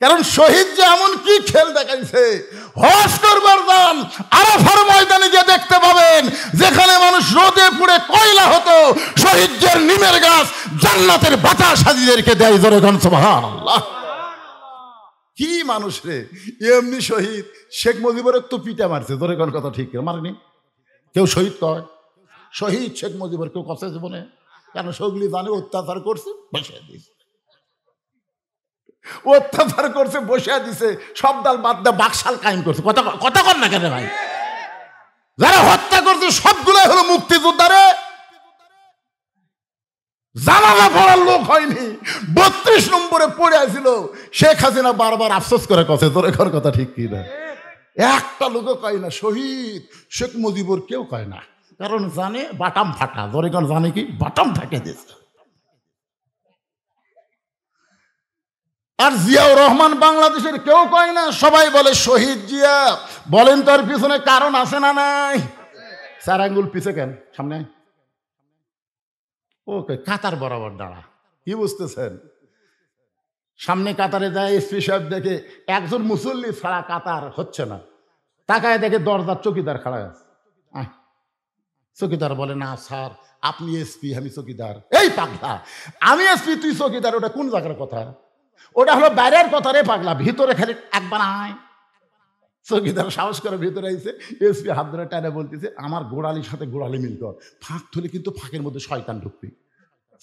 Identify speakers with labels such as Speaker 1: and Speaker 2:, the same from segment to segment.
Speaker 1: কারণ শহীদ যে এমন কি খেল দেখাইছে, হজ করবার দান আরাফার ময়দানে গিয়ে দেখতে পাবেন, যেখানে মানুষ রোদে পুড়ে কয়লা হতো, শহীদদের নিমের গাছ জান্নাতের বাতাস হাজিদেরকে দেয়। জোরে কোন সুবহানাল্লাহ। কি মানুষ রে! এমনি শহীদ শেখ মুজিবুরের তো পিটা মারছে। জোরে কোন কথা ঠিক মারেনি? কেউ শহীদ কয় শহীদ শেখ মুজিবুর কেউ কথা জীবনে? কেন? সগলি জানে অত্যাচার করছে, বসে দিয়েছে। অত্যাচার করছে, বসে দিছে। সব দল বাদ দিয়ে বাকশাল কায়েম করছে। কথা কর না কেন ভাই? যারা হত্যা করছে সবগুলাই হলো মুক্তিযোদ্ধারে। জানাজা পড়ার লোক হয়নি, 32 নম্বরে পড়ে আছিল। শেখ হাসিনা বারবার আফসোস করে কথা, তোর এখন কথা ঠিক কি না? একটা লোকও কয় না শহীদ শেখ মুজিবুর, কেউ কয় না। কারণ জানে বাটাম ফাটা। ধরে কোন জানে কি বাটাম ফাটে দিয়েছে। আর জিয়াউর রহমান বাংলাদেশের কেউ কয় না, সবাই বলে শহীদ জিয়া। বলেন তার পিছনে কারণ আছে না নাই? 4 আঙ্গুল পিছে কেন? সামনে ওকে কাতার বরাবর দাঁড়া। কি বুঝতেছেন? সামনে কাতারে যায়, এসপি সাহেব দেখে একজন মুসল্লি ছাড়া কাতার হচ্ছে না, তাকায় দেখে দরজার চকিদার খাড়া আছে। চকিদার বলে, না স্যার আপনি এসপি, আমি চকিদার। এই পাগলা, আমি এসপি তুই চকিদার, ওটা কোন জায়গার কথা? ওটা হলো বাইরের কথা রে পাগলা, ভিতরে খালি একবার আয়। চকিদার সাহস করে ভিতরে আইছে। এসপি হাত ধরে টানে বলতেছে, আমার গোড়ালির সাথে গোড়ালি মিল কর, ফাঁক থলে কিন্তু ফাঁকের মধ্যে শয়তান ঢুকবে।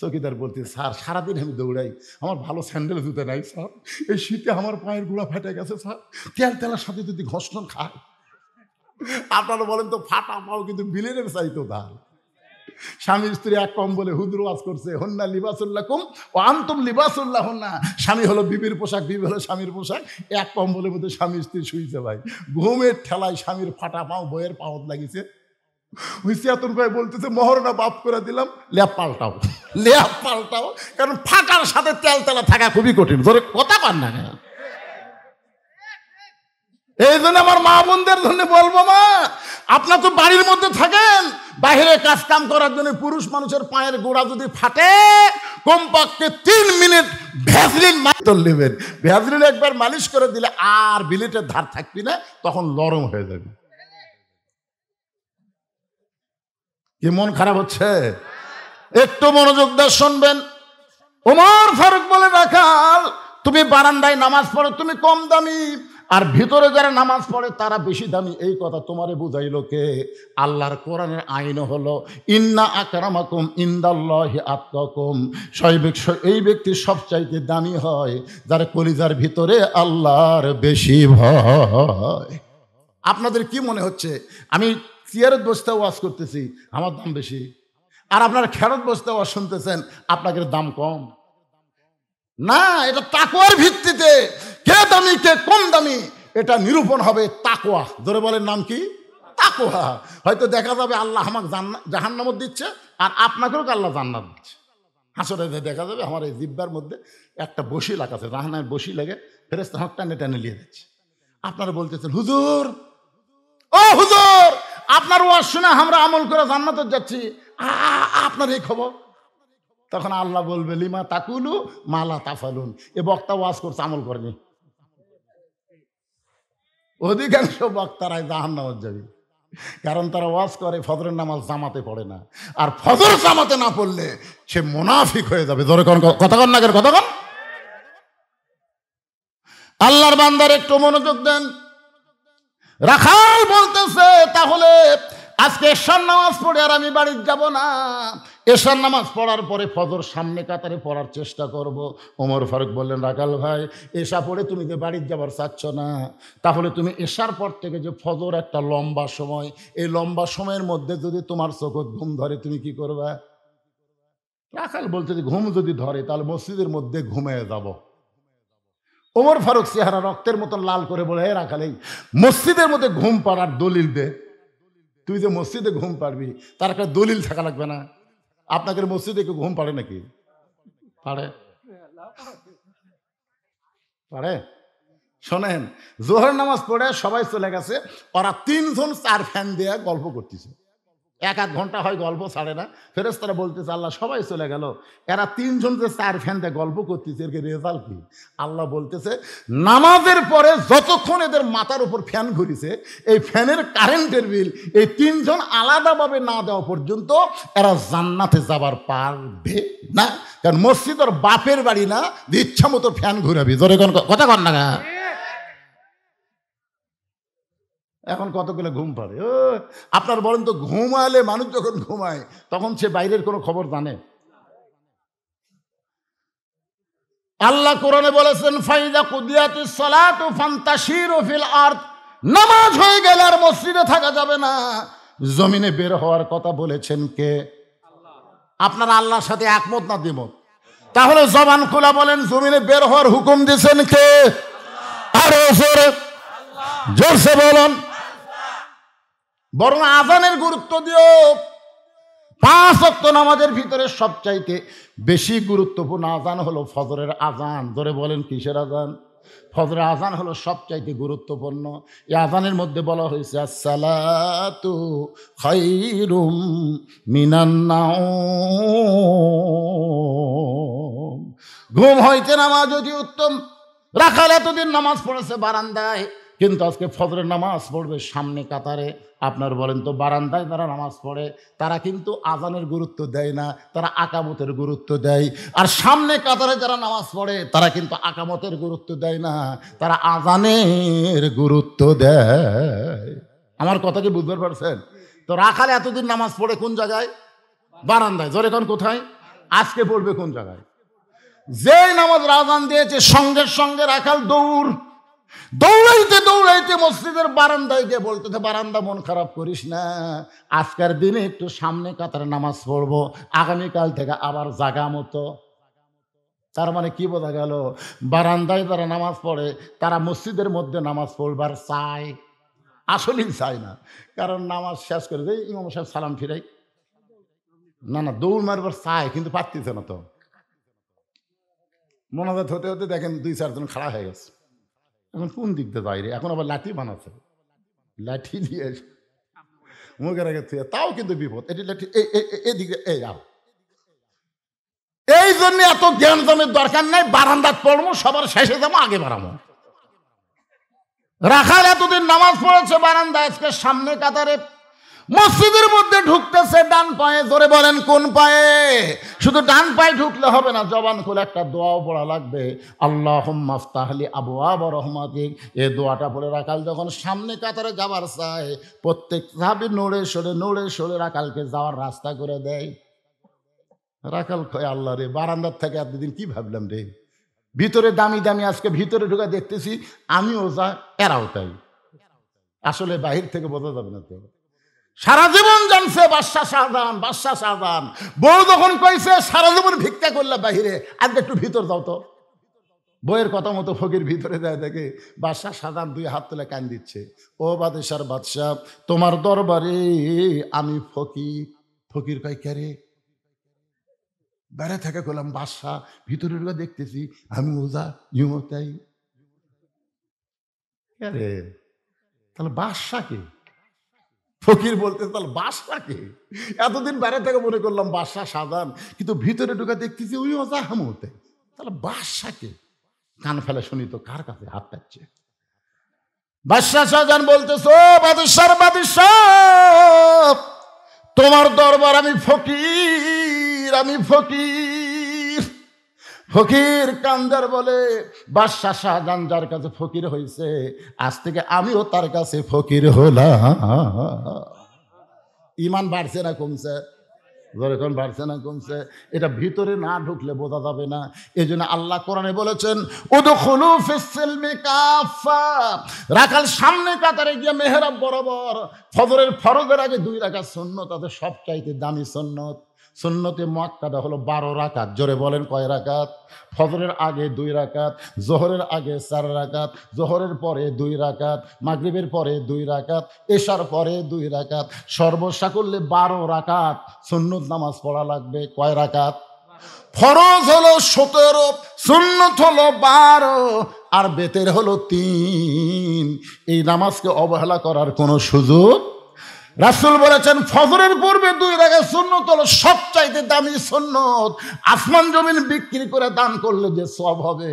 Speaker 1: চকিদার বলতে, স্যার সারাদিন আমি দৌড়াই, আমার ভালো স্যান্ডেল জুতে নাই স্যার, এই শীতে আমার পায়ের গোড়া ফেটে গেছে স্যার, তেলের সাথে যদি ঘর্ষণ খায়। আপনারা বলেন তো, ফাটা পাও কিন্তু বিলেনের চাইতো দাল। স্বামী স্ত্রী এক কম্বলে হুজুর ওয়াজ করছে, হন্না লিবাসুল্লাকুম ও আনতুম লিবাসুল্লাহ হন্না। স্বামী হলো বিবির পোশাক, বিবি হলো স্বামীর পোশাক। এক কম্বলের মধ্যে স্বামী স্ত্রী শুইছে ভাই। ঘুমের ঠেলায় স্বামীর ফাটা পাও বইয়ের পাওত লাগিছে। হুইসিয়াতুন ভাই বলতেছে, মহরনা বাপ করে দিলাম, লেপ পাল্টাও, লেপ পাল্টাও। কারণ ফাটার সাথে তেলা থাকা খুবই কঠিন। ধরে কথা পান না। এই জন্য আমার মা বোনদের জন্য বলবো, মা আপনার তো বাড়ির মধ্যে থাকেন, বাইরে কাজ কাম করার জন্য পুরুষ মানুষের পায়ের গোড়া যদি ফাটে, কমপক্ষে 3 মিনিট ভ্যাসলিন মাইতল নেবেন। ভ্যাসলিন একবার মালিশ করে দিলে আর বিলেটের ধার থাকবি না, তখন নরম হয়ে যাবে। কি মন খারাপ হচ্ছে? একটু মনোযোগ দিয়ে শুনবেন। ওমর ফারুক বলে, রাখাল তুমি বারান্দায় নামাজ পড়ো, তুমি কম দামি, আর ভিতরে যারা নামাজ পড়ে তারা বেশি দামি। এই কথা তোমারে বুঝাইলো কে? আল্লাহর কোরআনের আইন হলো, ইন্না আকরামাকুম ইনদাল্লাহি আতকাকুম। এই ব্যক্তি সবচাইতে দামি হয় যার কলিজার ভিতরে আল্লাহর বেশি ভয়। আপনাদের কি মনে হচ্ছে আমি চেয়ারের বসতে ওয়াজ করতেছি, আমার দাম বেশি, আর আপনারা খেরত বসতে ওয়াজ শুনতেছেন, আপনাদের দাম কম? না, এটা তাকওয়ার ভিত্তিতে কে দামি কে কম দামি এটা নিরূপণ হবে তাকওয়া। ধরে বলেন নাম কি? তাকওয়া। হয়তো দেখা যাবে আল্লাহ আমাকে জাহান্নামত দিচ্ছে, আর আপনাকেও আল্লাহ জান্নাত দিচ্ছে। হাসরে দেখা যাবে আমার এই জিব্বার মধ্যে একটা বসি লাগাছে, জাহান্নামের বসি লেগে ফেরেশতা আমাকে টানে টানে নিয়ে যাচ্ছে। আপনারা বলতেছেন, হুজুর ও হুজুর, আপনার ওয়াজ শুনে আমরা আমল করে জান্নাতে যাচ্ছি, আপনার এই খবর? তখন আল্লাহ বলবে, লিমা তাকুলু মালা তাফালুন। এ বক্তা ওয়াজ করছে, আমল করেনি। অধিকাংশ বক্তারাই জাহান্নামে যাবে, কারণ তারা ওয়াজ করে ফজরের নামাজ জামাতে পড়ে না, আর ফজর জামাতে না পড়লে সে মুনাফিক হয়ে যাবে। ধরে কোন কথা কন না, কথা কন। আল্লাহর বান্দার একটু মনোযোগ দেন। রাখাল বলতেছে, তাহলে আজকে এশার নামাজ পড়ে আর আমি বাড়ি যাব না, এশার নামাজ পড়ার পরে ফজর সামনে কাতারে পড়ার চেষ্টা করব। ওমর ফারুক বললেন, রাখাল ভাই, এশা পড়ে তুমি যে বাড়ি যাবার চাচ্ছ না, তাহলে তুমি এশার পর থেকে যে ফজর একটা লম্বা সময়, এই লম্বা সময়ের মধ্যে যদি তোমার চোখত ঘুম ধরে তুমি কি করবা? রাখাল বলতে, যে ঘুম যদি ধরে তাহলে মসজিদের মধ্যে ঘুমিয়ে যাব। ওমর ফারুক চেহারা রক্তের মতন লাল করে বলে, হে রাখাল, এই মসজিদের মধ্যে ঘুম পাড়ার দলিল দে। তুই যে মসজিদে ঘুম পাড়বি তার একটা দলিল থাকা লাগবে না? আপনাকে মসজিদে কেউ ঘুম পাড়ে নাকি? পাড়ে? পারে? শোনেন, জোহর নামাজ পড়ে সবাই চলে গেছে, ওরা 3 জন 4 ফ্যান দিয়ে গল্প করতেছে। 1-1 ঘন্টা হয় গল্প ছাড়ে না। ফেরেশতারা বলতেছে আল্লাহ সবাই চলে গেল, এরা 3 জন যে 4 ফ্যান দিয়ে গল্প করতেছে এর রেজাল্ট কি? আল্লাহ বলতেছে নামাজের পরে যতক্ষণ এদের মাথার উপর ফ্যান ঘুরিছে এই ফ্যানের কারেন্টের বিল এই 3 জন আলাদাভাবে না দেওয়া পর্যন্ত এরা জান্নাতে যাবার পারবে না। কারণ মসজিদ ওর বাপের বাড়ি না, ইচ্ছা মতো ফ্যান ঘুরাবি। জোরে কথা কর না। এখন কতগুলো ঘুম পাড়ে। আপনার বলেন তো, ঘুমালে মানুষ যখন ঘুমায় তখন সে বাইরের কোনো খবর জানে? আল্লাহ কোরআনে বলেছেন ফাইদা কুদিয়াতিস সালাতু ফান্তাশিরু ফিল আরদ, নামাজ হয়ে গেলে আর মসজিদে থাকা যাবে না, জমিনে বের হওয়ার কথা বলেছেন কে? আপনারা আল্লাহর সাথে একমত না দ্বিমত? তাহলে জবান খোলা বলেন জমিনে বের হওয়ার হুকুম দিয়েছেন কে? আরো জোরসে বলুন। বরং আজানের গুরুত্ব দিও। 5 ওয়াক্ত নামাজের ভিতরে সবচাইতে বেশি গুরুত্বপূর্ণ আজান হলো ফজরের আজান। ধরে বলেন কিসের আজান? ফজরের আজান হলো সবচাইতে গুরুত্বপূর্ণ। এই আজানের মধ্যে বলা হয়েছে আসসালাতু খায়রুম মিনান নাওম। ঘুম হইতে নামাজ অতি উত্তম। রাখাল এতদিন নামাজ পড়েছে বারান্দায়, কিন্তু আজকে ফজরের নামাজ পড়বে সামনে কাতারে। আপনার বলেন তো, বারান্দায় যারা নামাজ পড়ে তারা কিন্তু আজানের গুরুত্ব দেয় না, তারা আকামতের গুরুত্ব দেয়। আর সামনে কাতারে যারা নামাজ পড়ে তারা কিন্তু আকামতের গুরুত্ব দেয় না, তারা আজানের গুরুত্ব দেয়। আমার কথা কি বুঝতে পারছেন? তো রাখাল এতদিন নামাজ পড়ে কোন জায়গায়? বারান্দায়। জোরে কোন কোথায়? আজকে পড়বে কোন জায়গায়? যেই নামাজ আজান দিয়েছে সঙ্গে সঙ্গে রাখাল দৌড়াইতে দৌড়াইতে মসজিদের বারান্দায় গিয়ে বলতেছে বারান্দা মন খারাপ করিস না, আজকের দিনে একটু সামনে কাতারে নামাজ পড়বো, আগামীকাল থেকে আবার জাগা মতো। তার মানে কি বোঝা গেল? বারান্দায় যারা নামাজ পড়ে তারা মসজিদের মধ্যে নামাজ পড়বার চায়, আসলেই চায় না। কারণ নামাজ শেষ করে দেয় ইমাম সাহেব সালাম ফিরাই, না দৌড় মারবার চায় কিন্তু পারতেছে না। তো মোনাজাত হতে হতে দেখেন 2-4 জন খাড়া হয়ে গেছে। এখন কোন দিক দিয়ে যাই রে? এখন আবার লাঠি বানাচ্ছে, লাঠি দিয়ে মুখের আগে থুয়ে, তাও কিন্তু বিপদ। এটি লাঠি এদিকে এই আও। এই জন্য এত জ্ঞান জমের দরকার নাই, বারান্দাত পড়বো, সবার শেষে যাবো, আগে বাড়াবো। রাখাল এতদিন নামাজ পড়েছে বারান্দা, আজকে সামনে কাতারে মসজিদের মধ্যে ঢুকতেছে ডান পায়ে। জোরে বলেন কোন পায়ে? শুধু ডান পায়ে ঢুকলে হবে না, জবান খুলে একটা দোয়াও পড়া লাগবে। আল্লাহুম্মা আফতাহলি আবওয়াব রাহমাতিক। এই দোয়াটা পড়ে রাখাল যখন সামনে কাতারে যাবার চায়, প্রত্যেক সাহাবী নড়ে সরে রাখালকে যাওয়ার রাস্তা করে দেয়। রাখাল কয় আল্লাহ রে, বারান্দার থেকে এতদিন কি ভাবলাম রে, ভিতরে দামি দামি, আজকে ভিতরে ঢুকে দেখতেছি আমিও যা এরাও তাই। আসলে বাহির থেকে বোঝা যাবে না। তো সারা জীবন জানছে বাদশাহ শাহজাহান, বউ যখন কইছে সারা জীবন ভিক্ষা করলে বাহিরে, আজকে একটু ভিতর যাও তো। বইয়ের কথা মতো ফকির ভিতরে যায়, দেখে বাদশাহ শাহজাহান 2 হাত তুলে কান দিচ্ছে, ও বাদশার বাদশাহ তোমার দরবারে আমি ফকির। ফকির কয় কে রে? বাইরে থেকে করলাম বাদশাহ, ভিতরে ঢুকে দেখতেছি আমি ওজা ইউমো তাই। রে তাহলে বাদশাকে? ফকির বলতে তাহলে বাদশাকে? এতদিন বাইরে থেকে মনে করলাম বাদশাহ শাহজাহান, কিন্তু ভিতরে ঢুকে দেখতেছি ওই ওজা হামতে, তাহলে বাদশাকে? কান ফেলে শুনি তো কার কাছে হাত পাচ্ছে। বাদশাহ শাহজাহান বলতেছে ও বাদশার বাদশাহ, তোমার দরবার আমি ফকির। ফকির কান্দার বলে বাদশাহ শাহজাহান যার কাছে ফকির হয়েছে, আজ থেকে আমিও তার কাছে ফকির হলাম। ইমান বাড়ছে না কমছে? যখন বাড়ছে না কমছে? এটা ভিতরে না ঢুকলে বোঝা যাবে না। এই জন্য আল্লাহ কোরআনে বলেছেন উদখুলু ফিস সিলমি কাফা। রাখাল সামনে কাতারে গিয়ে মেহরাব বরাবর ফজরের ফরজের আগে 2 রাকাত সুন্নত, তাদের সবচাইতে দামি সুন্নত। সুন্নতে মুআক্কাদা হলো 12 রাকাত। জোরে বলেন কয় রাকাত? ফজরের আগে 2 রাকাত, জোহরের আগে 4 রাকাত, জোহরের পরে 2 রাকাত, মাগরিবের পরে 2 রাকাত, এশার পরে 2 রাকাত, সর্বসা করলে 12 রাকাত সুন্নত নামাজ পড়া লাগবে। কয় রাকাত? ফরজ হলো 17, সুন্নত হলো 12, আর বেতের হলো 3। এই নামাজকে অবহেলা করার কোনো সুযোগ। রাসূল বলেছেন ফজরের পূর্বে 2 রাকাত সুন্নত হলো সবচাইতে দামি সুন্নত। আসমান জমিন বিক্রি করে দান করলে যে সওয়াব হবে,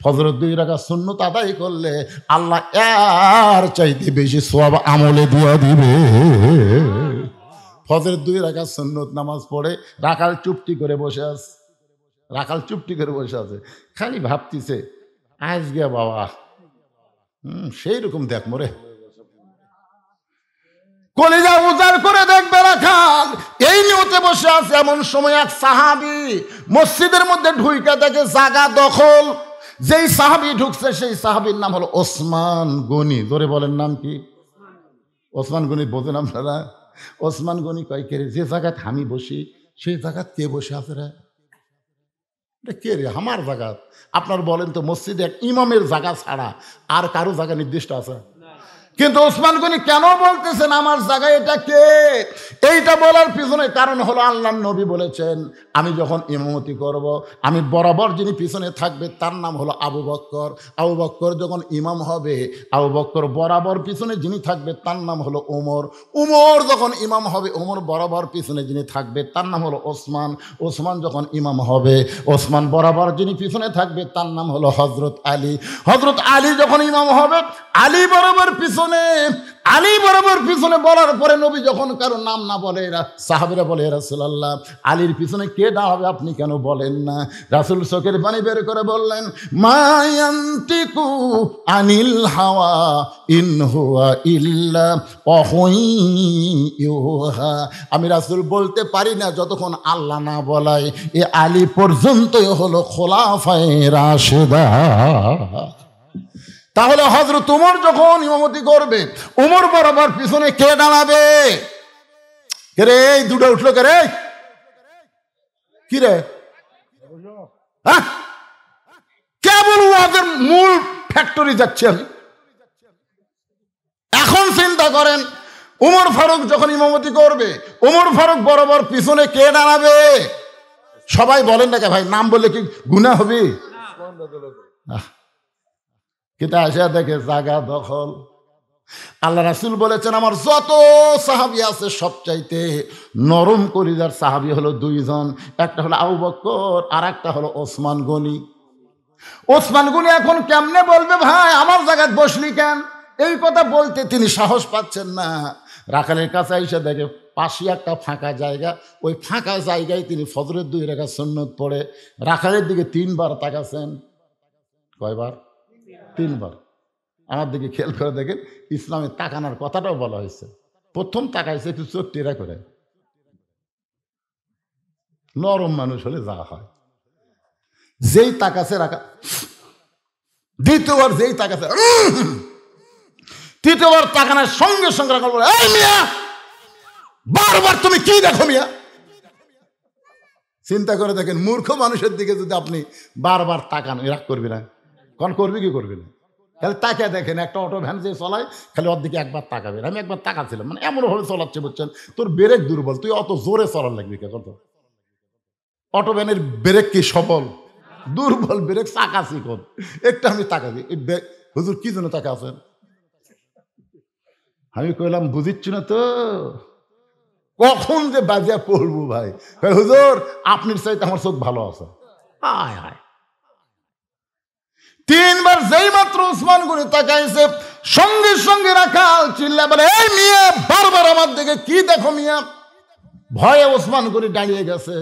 Speaker 1: ফজরের 2 রাকাত সুন্নত আদায় করলে আল্লাহ এর চাইতে বেশি সওয়াব আমলে দিয়ে দিবে। ফজরের 2 রাকাত সুন্নত নামাজ পড়ে রাখাল চুপটি করে বসে আছে, রাখাল চুপটি করে বসে আছে, খালি ভাবতিছে আজকে বাবা সেই রকম দেখ মরে, কলিজা উজাড় করে দেখবে রাখাল এই নিয়তে বসে আছে। এমন সময় এক সাহাবী মসজিদের মধ্যে ঢুইকা দেখে জায়গা দখল। যেই সাহাবী ঢুকছে সেই সাহাবীর নাম হলো ওসমান গনি। জোরে বলেন নাম কি? ওসমান গনি বোঝেন আপনারা? ওসমান গনি কয় কে রে, যে জায়গায় আমি বসি সেই জায়গায় কে বসে আছে রে? কে রে? আমার জায়গা। আপনার বলেন তো মসজিদে এক ইমামের জায়গা ছাড়া আর কারো জায়গা নির্দিষ্ট আছে? কিন্তু ওসমান গনি কেন বলতেছেন আমার জায়গায় এটা কে? এইটা বলার পিছনে কারণ হলো আল্লাহর নবী বলেছেন আমি যখন ইমামতি করব আমি বরাবর যিনি পিছনে থাকবে তার নাম হলো আবু বকর। আবু বকর যখন ইমাম হবে, আবু বকর বরাবর পিছনে যিনি থাকবে তার নাম হলো ওমর। ওমর যখন ইমাম হবে, ওমর বরাবর পিছনে যিনি থাকবে তার নাম হলো ওসমান। ওসমান যখন ইমাম হবে, ওসমান বরাবর যিনি পিছনে থাকবে তার নাম হলো হযরত আলী। হযরত আলী যখন ইমাম হবে, আলী বরাবর পিছনে, আলী বরাবর পিছনে বলার পরে নবী যখন কারো নাম না বলে, সাহাবীরা বলে রাসূলুল্লাহ আলীর পিছনে কে দাঁড়াবে আপনি কেন বলেন না? রাসূল চোখের পানি বের করে বললেন মা ইয়ান্তিকু আনিল হাওয়া ইন হুয়া ইল্লা ওয়াহয়ুহা। আমি রাসূল বলতে পারি না যতক্ষণ আল্লাহ না বলায়। এ আলী পর্যন্তই হলো খোলাফায়ে রাশেদা। তাহলে হযরত ওমর যখন ইমামতি করবে, ওমর বরাবর পিছনে কে দাঁড়াবে? কে রে? এই দুটো উঠলো কে রে? কি রে? কেবল ওদের মূল ফ্যাক্টরি যাচ্ছে আমি। এখন চিন্তা করেন ওমর ফারুক যখন ইমামতি করবে, ওমর ফারুক বরাবর পিছনে কে দাঁড়াবে? সবাই বলেন না কে ভাই, নাম বললে কি গুনাহ হবে? কিন্তু আসা দেখে জায়গা দখল। আল্লাহ রাসূল বলেছেন আমার যত সাহাবী আছে সবচাইতে নরম কলিজার সাহাবী হলো 2 জন, একটা হলো আবু বকর আর একটা হলো ওসমান গনি। ওসমান গনি এখন কেমনে বলবে ভাই আমার জায়গায় বসলি কেন? এই কথা বলতে তিনি সাহস পাচ্ছেন না। রাখালের কাছে এসে দেখে পাশে একটা ফাঁকা জায়গা, ওই ফাঁকা জায়গায় তিনি ফজরের 2 রাকাত সুন্নত পড়ে রাখালের দিকে 3 বার তাকাছেন। কয়বার? 3 বার। আমার দিকে খেয়াল করে দেখেন ইসলামে তাকানোর কথাটাও বলা হয়েছে। প্রথম তাকাইছে একটু চোখ টেরা করে, নরম মানুষ হলে যা হয়। যেই তাকাছে রাখা, দ্বিতীয়বার যেই তাকাছে, তৃতীয়বার তাকানোর সঙ্গে সঙ্গে রাখা বলে এই মিয়া বারবার তুমি কি দেখো মিয়া? চিন্তা করে দেখেন মূর্খ মানুষের দিকে যদি আপনি বারবার তাকান রাগ করবি না? কোন করবি কি করবি না? খালি তাকিয়ে দেখেন একটা অটো ভ্যান যে চলায় খালি ওর দিকে একবার তাকাবেন। আমি একবার তাকাচ্ছিলাম, মানে এমনভাবে চলাচ্ছে বুঝছেন তোর ব্রেক দুর্বল, তুই অত জোরে চলার লাগবি কে? কত অটো ভ্যানের ব্রেক কি সবল? দুর্বল ব্রেক, চাকাছি কোন একটা। আমি তাকাছি হুজুর কি জন্য তাকা আছেন? আমি কইলাম বুঝিচ্ছি না তো কখন যে বাজিয়া পড়বো ভাই। হুজুর আপনার চাইতে আমার চোখ ভালো আছে। হায় হায় 3 বার যেই মাত্র ওসমান গনি তাকাইছে সঙ্গে সঙ্গে রাখাল চিল্লা বলে এই মিয়া বারবার আমার দিকে কি দেখো মিয়া? ভয়ে ওসমান গনি দাঁড়িয়ে গেছে,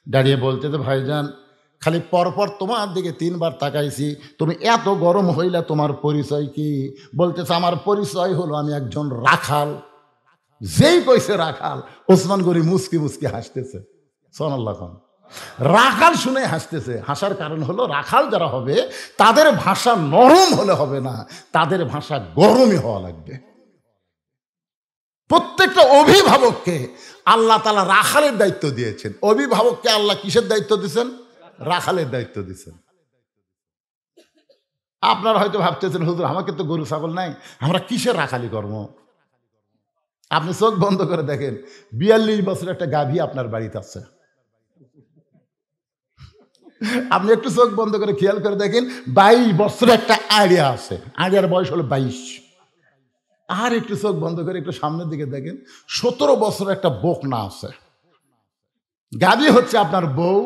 Speaker 1: দাঁড়িয়ে বলতে যে ভাইজান খালি পরপর তোমার দিকে 3 বার তাকাইছি, তুমি এত গরম হইলা তোমার পরিচয় কি? বলতেছে আমার পরিচয় হলো আমি একজন রাখাল। যেই কইছে রাখাল ওসমান গনি মুস্কি মুস্কি হাসতেছে। সুবহানাল্লাহ। রাখাল শুনে হাসতেছে। হাসার কারণ হলো রাখাল যারা হবে তাদের ভাষা নরম হলে হবে না, তাদের ভাষা গরমই হওয়া লাগবে। প্রত্যেকটা অভিভাবককে আল্লাহ তাআলা রাখালের দায়িত্ব দিয়েছেন। অভিভাবককে আল্লাহ কিসের দায়িত্ব দিয়েছেন? রাখালের দায়িত্ব দিয়েছেন। আপনারা হয়তো ভাবতেছেন হুজুর আমাকে তো গরু ছাগল নাই, আমরা কিসের রাখালি কর্ম? আপনি চোখ বন্ধ করে দেখেন 42 বছরের একটা গাভী আপনার বাড়িতে আছে। আপনি একটু চোখ বন্ধ করে খেয়াল করে দেখেন 22 বছরের একটা আড়িয়া আছে, আড়িয়ার বয়স হলো 22। আর একটু চোখ বন্ধ করে একটু সামনের দিকে দেখেন, 17 বছর একটা বকনা আছে। গাবি হচ্ছে আপনার বউ,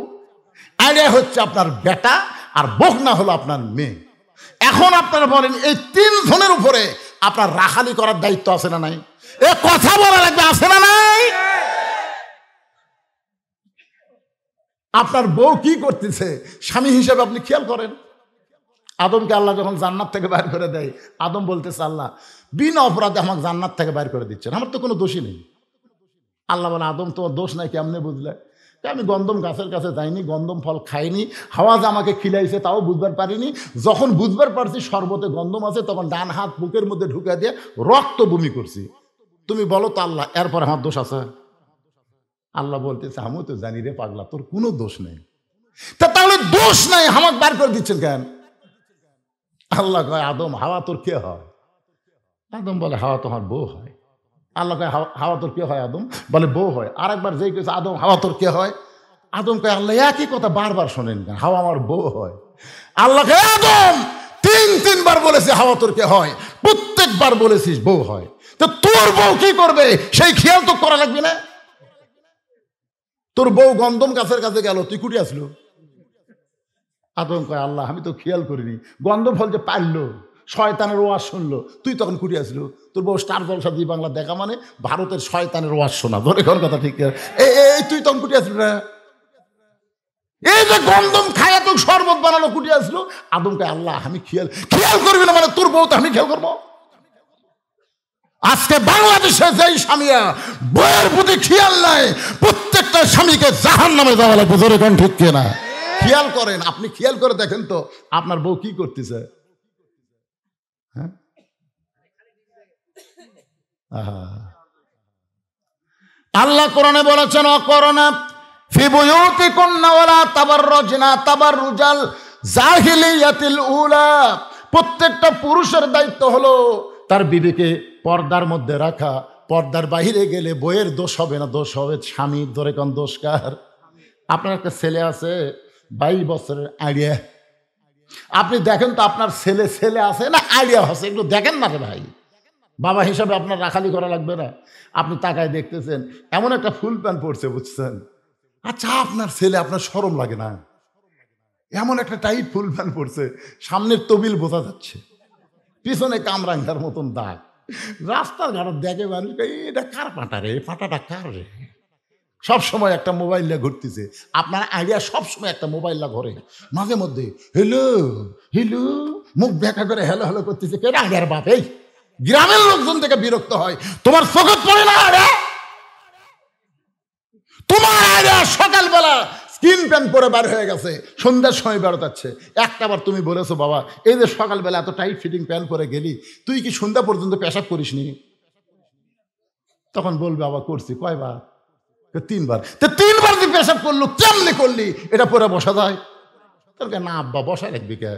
Speaker 1: আইডিয়া হচ্ছে আপনার বেটা, আর বকনা হলো আপনার মেয়ে। এখন আপনারা বলেন এই 3 জনের উপরে আপনার রাখালি করার দায়িত্ব আছে না নাই? এ কথা বলা লাগবে, আছে না নাই? আপনার বউ কি করতেছে স্বামী হিসেবে আপনি খেয়াল করেন। আদমকে আল্লাহ যখন জান্নাত থেকে বাইর করে দেয়, আদম বলতেছে আল্লাহ বিনা অপরাধে আমাকে জান্নাত থেকে বাইর করে দিচ্ছেন, আমার তো কোনো দোষই নেই। আল্লাহ বলে আদম তোমার দোষ নাই, কেমনে বুঝলে? আমি গন্ধম গাছের কাছে যাইনি, গন্ধম ফল খাইনি, হাওয়া যে আমাকে খিলাইছে তাও বুঝবার পারিনি। যখন বুঝবার পারছি শরবতে গন্ধম আছে, তখন ডান হাত বুকের মধ্যে ঢুকে দিয়ে রক্ত বমি করছি। তুমি বলো তো আল্লাহ এরপর আমার দোষ আছে? আল্লাহ বলতেছে আমিও তো জানি রে পাগলা, তোর কোনো দোষ নেই। তাহলে দোষ নাই আমাকে বার করে দিচ্ছেন কেন? আল্লাহ কয় আদম হাওয়া তোর কে হয়? আদম বলে হাওয়া তোমার বউ হয়। আল্লাহ কয় হাওয়া তোর কে হয়? আদম বলে বউ হয়। আর একবার যেই কেছে আদম হাওয়া তোর কে হয়? আদম কয় আল্লাহ একই কথা বারবার শোনেন কেন, হাওয়া আমার বউ হয়। আল্লাহ কয় আদম 3বার বলেছে হাওয়া তোর কে হয়, প্রত্যেকবার বলেছিস বউ হয়। তো তোর বউ কি করবে সেই খেয়াল তো করা লাগবে না? তোর বউ গন্ধম গাছের কাছে গেল, তুই কুটি আসলো? আদম কয় আল্লাহ আমি তো খেয়াল করিনি, গন্ধম ফল যে পারলো, শয়তানের ওয়াজ শুনলো, তুই তখন কুটি আসলো? তোর বউ স্টার জলসা দিয়ে বাংলা দেখা মানে ভারতের শয়তানের ওয়াজ শোনা, ধরে কোন কথা ঠিক? এই তুই তখন কুটি আসলো না? এই যে গন্ধম খায় তো শরবত বানালো, কুটি আসলো? আদম কয় আল্লাহ আমি খেয়াল করবি না মানে তোর বউ তো আমি খেয়াল করবো? আজকে বাংলাদেশে যেই স্বামীরা বউয়ের প্রতি খেয়াল নাই, প্রত্যেকটা স্বামীকে জাহান্নামে যাওয়া লাগবে, ধরে কোন ঠিক কিনা? খেয়াল করেন, আপনি খেয়াল করে দেখেন তো আপনার বউ কি করতেছে। হ্যাঁ, আল্লাহ কোরআনে বলেছেন অকরনা ফি বুয়ুতিকুন্না ওয়ালা তাবাররুজনা তাবাররুজাল জাহিলিয়াতিল উলা। প্রত্যেকটা পুরুষের দায়িত্ব হলো তার বিবিকে পর্দার মধ্যে রাখা। পর্দার বাহিরে গেলে বইয়ের দোষ হবে না, দোষ হবে স্বামীর। ধরে কোন দোষ কার? আপনার একটা ছেলে আছে 22 বছরের আইডিয়া, আপনি দেখেন তো আপনার ছেলে আছে না আইডিয়া আছে, একটু দেখেন না রে ভাই। বাবা হিসাবে আপনার রাখালি করা লাগবে না? আপনি তাকায় দেখতেছেন এমন একটা ফুল প্যান্ট পরছে, বুঝছেন? আচ্ছা আপনার ছেলে, আপনার শরম লাগে না? এমন একটা টাইট ফুল প্যান্ট পরছে, সামনের তবিল বোঝা যাচ্ছে, পিছনে কামরাঙ্গার মতন দাগ। রাস্তার ঘাট দেখে মানুষ এটা কার পাটা রে, পাটাটা কার রে? সবসময় একটা মোবাইল নিয়ে ঘুরতেছে। আপনার আইডিয়া সবসময় একটা মোবাইল না ঘরে, মাঝে মধ্যে হেলো হেলো মুখ দেখা করে হেলো হেলো করতেছে। কে আইডিয়ার বাপ? এই গ্রামের লোকজন থেকে বিরক্ত হয়। তোমার চোখে পড়ে না রে? তোমার আইডিয়া সকালবেলা স্কিন প্যান্ট পরে বার হয়ে গেছে, সন্ধ্যার সময় বেরোতাচ্ছে। একটাবার তুমি বলেছো বাবা এই যে সকালবেলা এত টাইট ফিটিং প্যান্ট পরে গেলি, তুই কি সন্ধ্যা পর্যন্ত পেশাব করিস নি? তখন বলবে বাবা করছি। কয়বার? 3বার। তো 3বার তুই পেশাব করলো, কেমনে করলি? এটা পরে বসা যায়? না আব্বা বসা লাগবে কে?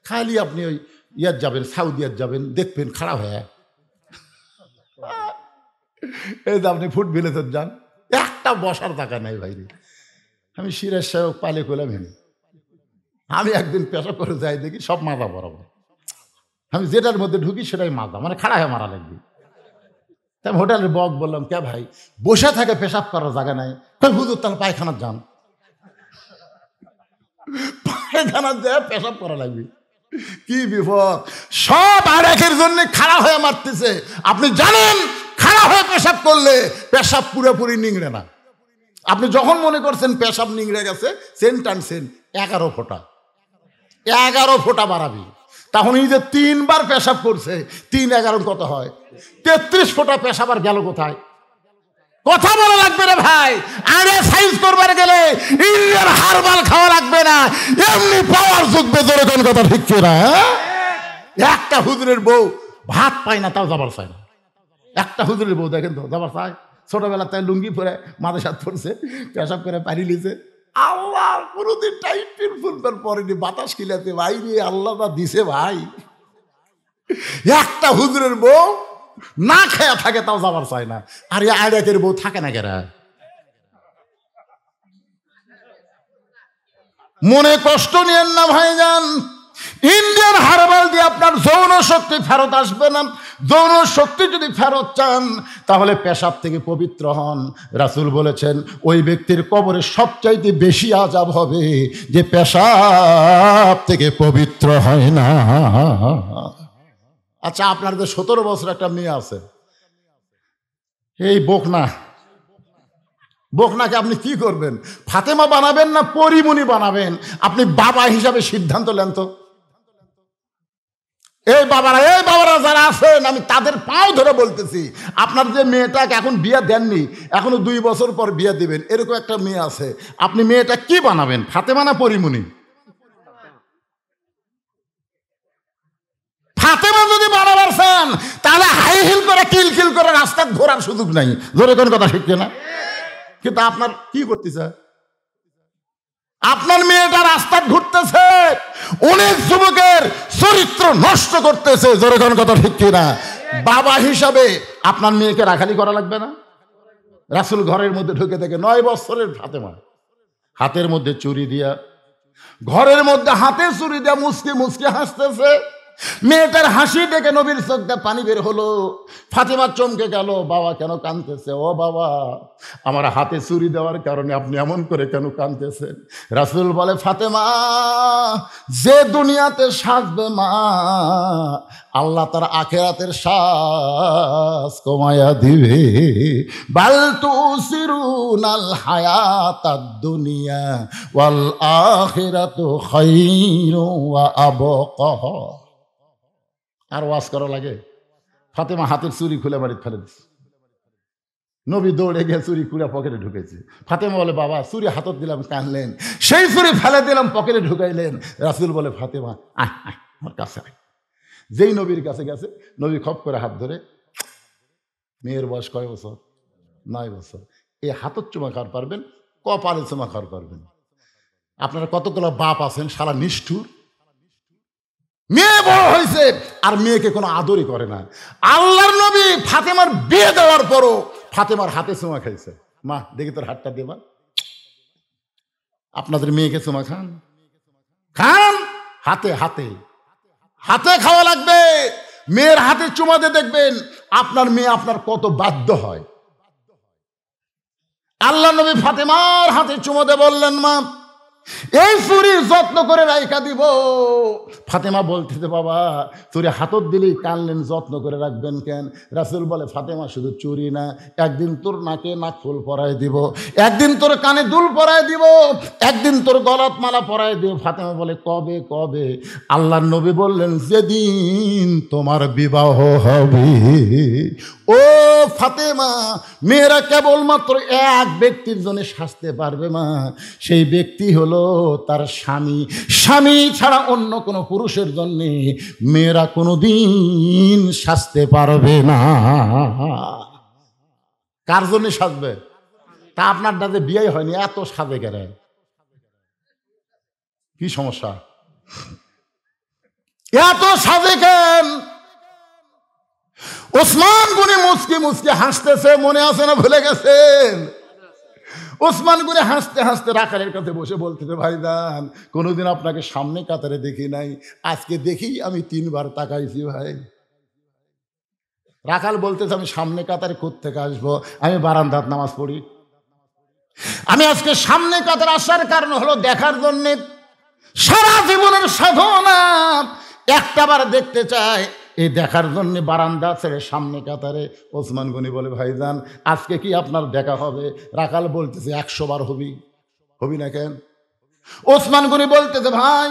Speaker 1: খালি আপনি ওই ইয়ার যাবেন, সাউদিয়ার যাবেন, দেখবেন খারাপ হয়ে। এই যে আপনি ফুট ভিলেজের যান, একটা বসার টাকা নাই ভাই। আমি সিরাজ সাহেব পালে করলাম, আমি একদিন পেশাব করে যাই দেখি সব মাজা বরাবর। আমি যেটার মধ্যে ঢুকি সেটাই মাজা, মানে খাড়া হয়ে মারা লাগবে। তাই হোটেলের বক বললাম কে ভাই বসে থাকে পেশাব করার জায়গা নাই? হুজুর তাহলে পায়খানার যান, পায়খানার যায় পেশাব করা লাগবে। কি বিপদ! সব আরেকের জন্য খাড়া হয়ে মারতেছে। আপনি জানেন খাড়া হয়ে পেশাব করলে পেশাব পুরোপুরি নিংড়ে না। আপনি যখন মনে করছেন পেশাব নিংড়ে গেছে, সেন টানছেন 11 ফোঁটা, 11 ফোঁটা বাড়াবি। তখন এই যে 3বার পেশাব করছে, 3 11 কত হয়? 33 ফোঁটা পেশাব আর গেল কোথায়? কথা বলা লাগবে রে ভাই। আরে সাইজ করবার গেলে ইন্ডিয়ার হারবাল খাওয়া লাগবে না, এমনি পাওয়ার যোগবে। ধরে কোন কথা ঠিক কিনা? একটা হুজুরের বউ ভাত পায় না, তাও যাবার চায় না। একটা হুজুরের বউ দেখেন তো যাবার চায়। ছোটবেলা তাই লুঙ্গি পরে মাথা সাত পড়ছে, পেশাব করে পারি লিছে। আল্লাহ কোনোদিন টাইট ফুল প্যান্ট পরেনি, বাতাস খিলাতে ভাই রে আল্লাহ দিছে ভাই। একটা হুজুরের বউ না খেয়া থাকে, তাও যাবার চায় না। আর এই আইডাকের বউ থাকে না কেরা? মনে কষ্ট নিয়েন না ভাইজান। ইন্ডিয়ান হারবাল দিয়ে আপনার যৌন শক্তি ফেরত আসবে না। যৌন শক্তি যদি ফেরত চান তাহলে পেশাব থেকে পবিত্র হন। রাসূল বলেছেন ওই ব্যক্তির কবরে সবচাইতে বেশি আযাব হবে যে পেশাব থেকে পবিত্র হয় না। আচ্ছা, আপনার যে 17 বছর একটা মেয়ে আছে, এই বকনাকে আপনি কি করবেন? ফাতেমা বানাবেন না পরিমণি বানাবেন? আপনি বাবা হিসাবে সিদ্ধান্ত নেন তো। এই বাবারা যারা আছেন, আমি তাদের পাও ধরে বলতেছি, আপনার যে মেয়েটাকে এখন বিয়ে দেননি, এখনো 2 বছর পর বিয়ে দিবেন, এরকম একটা মেয়ে আছে, আপনি মেয়েটা কি বানাবেন? ফাতেমা না পরিমণি? ফাতেমা যদি বানাবার চান তাহলে হাই হিল করে কিলকিল করে রাস্তা ঘোরার সুযোগ নাই। জোরে কোন কথা শিখছে না? কিন্তু আপনার কি করতেছে? আপনার মেয়েটা রাস্তা ঘুরতেছে, অনেক যুবকের চরিত্র নষ্ট করতেছে। জোরে কোন কথা ঠিক কিনা? বাবা হিসাবে আপনার মেয়েকে রাখালি করা লাগবে না? রাসূল ঘরের মধ্যে ঢুকে থেকে 9 বছরের ফাতেমা হাতের মধ্যে চুরি দিয়া, ঘরের মধ্যে হাতে চুরি দিয়া মুসকি মুসকি হাসতেছে। মেয়েটার হাসি দেখে নবীর চোখে পানি বের হলো। ফাতেমা চমকে গেল, বাবা কেন কাঁদতেছে? ও বাবা, আমার হাতে চুরি দেওয়ার কারণে আপনি এমন করে কেন কাঁদতেছেন? রাসূল বলে, ফাতেমা, যে দুনিয়াতে সাজবে মা, আল্লাহ তার আখিরাতের সাজ কমায়া দিবে। বাল তুসিরুনাল হায়াতাদ দুনিয়া ওয়াল আখিরাতু খায়রু ওয়া আবকা। আর ওয়াজ করা লাগে? ফাতেমা হাতের চুরি খুলে বাড়িতে ফেলে দিচ্ছে। নবী দৌড়ে গিয়ে চুরি খুলে পকেটে ঢুকেছে। ফাতেমা বলে, বাবা, চুরি হাতত দিলাম, কানলেন। সেই চুরি ফেলে দিলাম, পকেটে ঢুকাইলেন। রাসূল বলে, ফাতেমা, আয় আয় আমার কাছে আয়। যেই নবীর কাছে গেছে, নবী খপ করে হাত ধরে, মেয়ের বয়স কয় বছর? 9 বছর। এই হাতত চুমা খাওয়ার পারবেন, কপালে চুমা খাওয়ার পারবেন। আপনারা কতগুলো বাপ আছেন সারা নিষ্ঠুর। মেয়ে বড় হয়েছে আর মেয়েকে কোনো আদরই করে না। আল্লাহর নবী ফাতেমার বিয়ে দেওয়ার পরও ফাতেমার হাতে চুমা খাইছে। মা, দেখি তোর হাতটা দেবা। আপনাদের মেয়েকে চুমা খান? হাতে হাতে হাতে খাওয়া লাগবে। মেয়ের হাতে চুমা দিয়ে দেখবেন আপনার মেয়ে আপনার কত বাধ্য হয়। আল্লাহ নবী ফাতেমার হাতে চুমা দিয়ে বললেন, মা, এই চুরি যত্ন করে রাইখা দিব। ফাতেমা বলতেছে, বাবা, চুরি হাতত দিলেই কানলেন, যত্ন করে রাখবেন কেন? রাসূল বলে, ফাতেমা, শুধু চুরি না, একদিন তোর নাকে নাক ফুল পরায় দিব, একদিন তোর কানে দুল পরায় দিব, একদিন তোর গলাত মালা পরায় দিব। ফাতেমা বলে, কবে কবে? আল্লাহর নবী বললেন, যেদিন তোমার বিবাহ হবে। ও ফাতেমা, মেয়েরা কেবলমাত্র এক ব্যক্তির জন্য সাজতে পারবে মা, সেই ব্যক্তি হলো তার স্বামী। স্বামী ছাড়া অন্য কোনো পুরুষের জন্য মেয়েরা কোনোদিন সাজতে পারবে না। কার জন্য সাজবে? তা আপনার দাদা বিয়ে হয়নি, এত সাজে কেন? কি সমস্যা? এত সাজে কেন? ওসমান গনি মুচকি মুচকি হাসতেছে, মনে আছে না ভুলে গেছেন? ওসমান গনি হাসতে হাসতে রাখালের কাছে বসে বলতেছে, ভাইজান, কোনোদিন আপনাকে সামনে কাতারে দেখি নাই, আজকে দেখি আমি 3 বার তাকাইছি ভাই। রাখাল বলতেছে, আমি সামনে কাতারে কোত্থেকে আসবো? আমি বারান্দাত নামাজ পড়ি। আমি আজকে সামনে কাতারে আসার কারণ হলো দেখার জন্যে। সারা জীবনের সাধনা একটাবার দেখতে চাই, এই দেখার জন্য বারান্দা ছেড়ে সামনে কাতারে। ওসমান গনি বলে, ভাইজান, আজকে কি আপনার দেখা হবে? রাখাল বলতেছে, 100 বার হবি না কেন? ওসমান গনি বলতেছে, ভাই,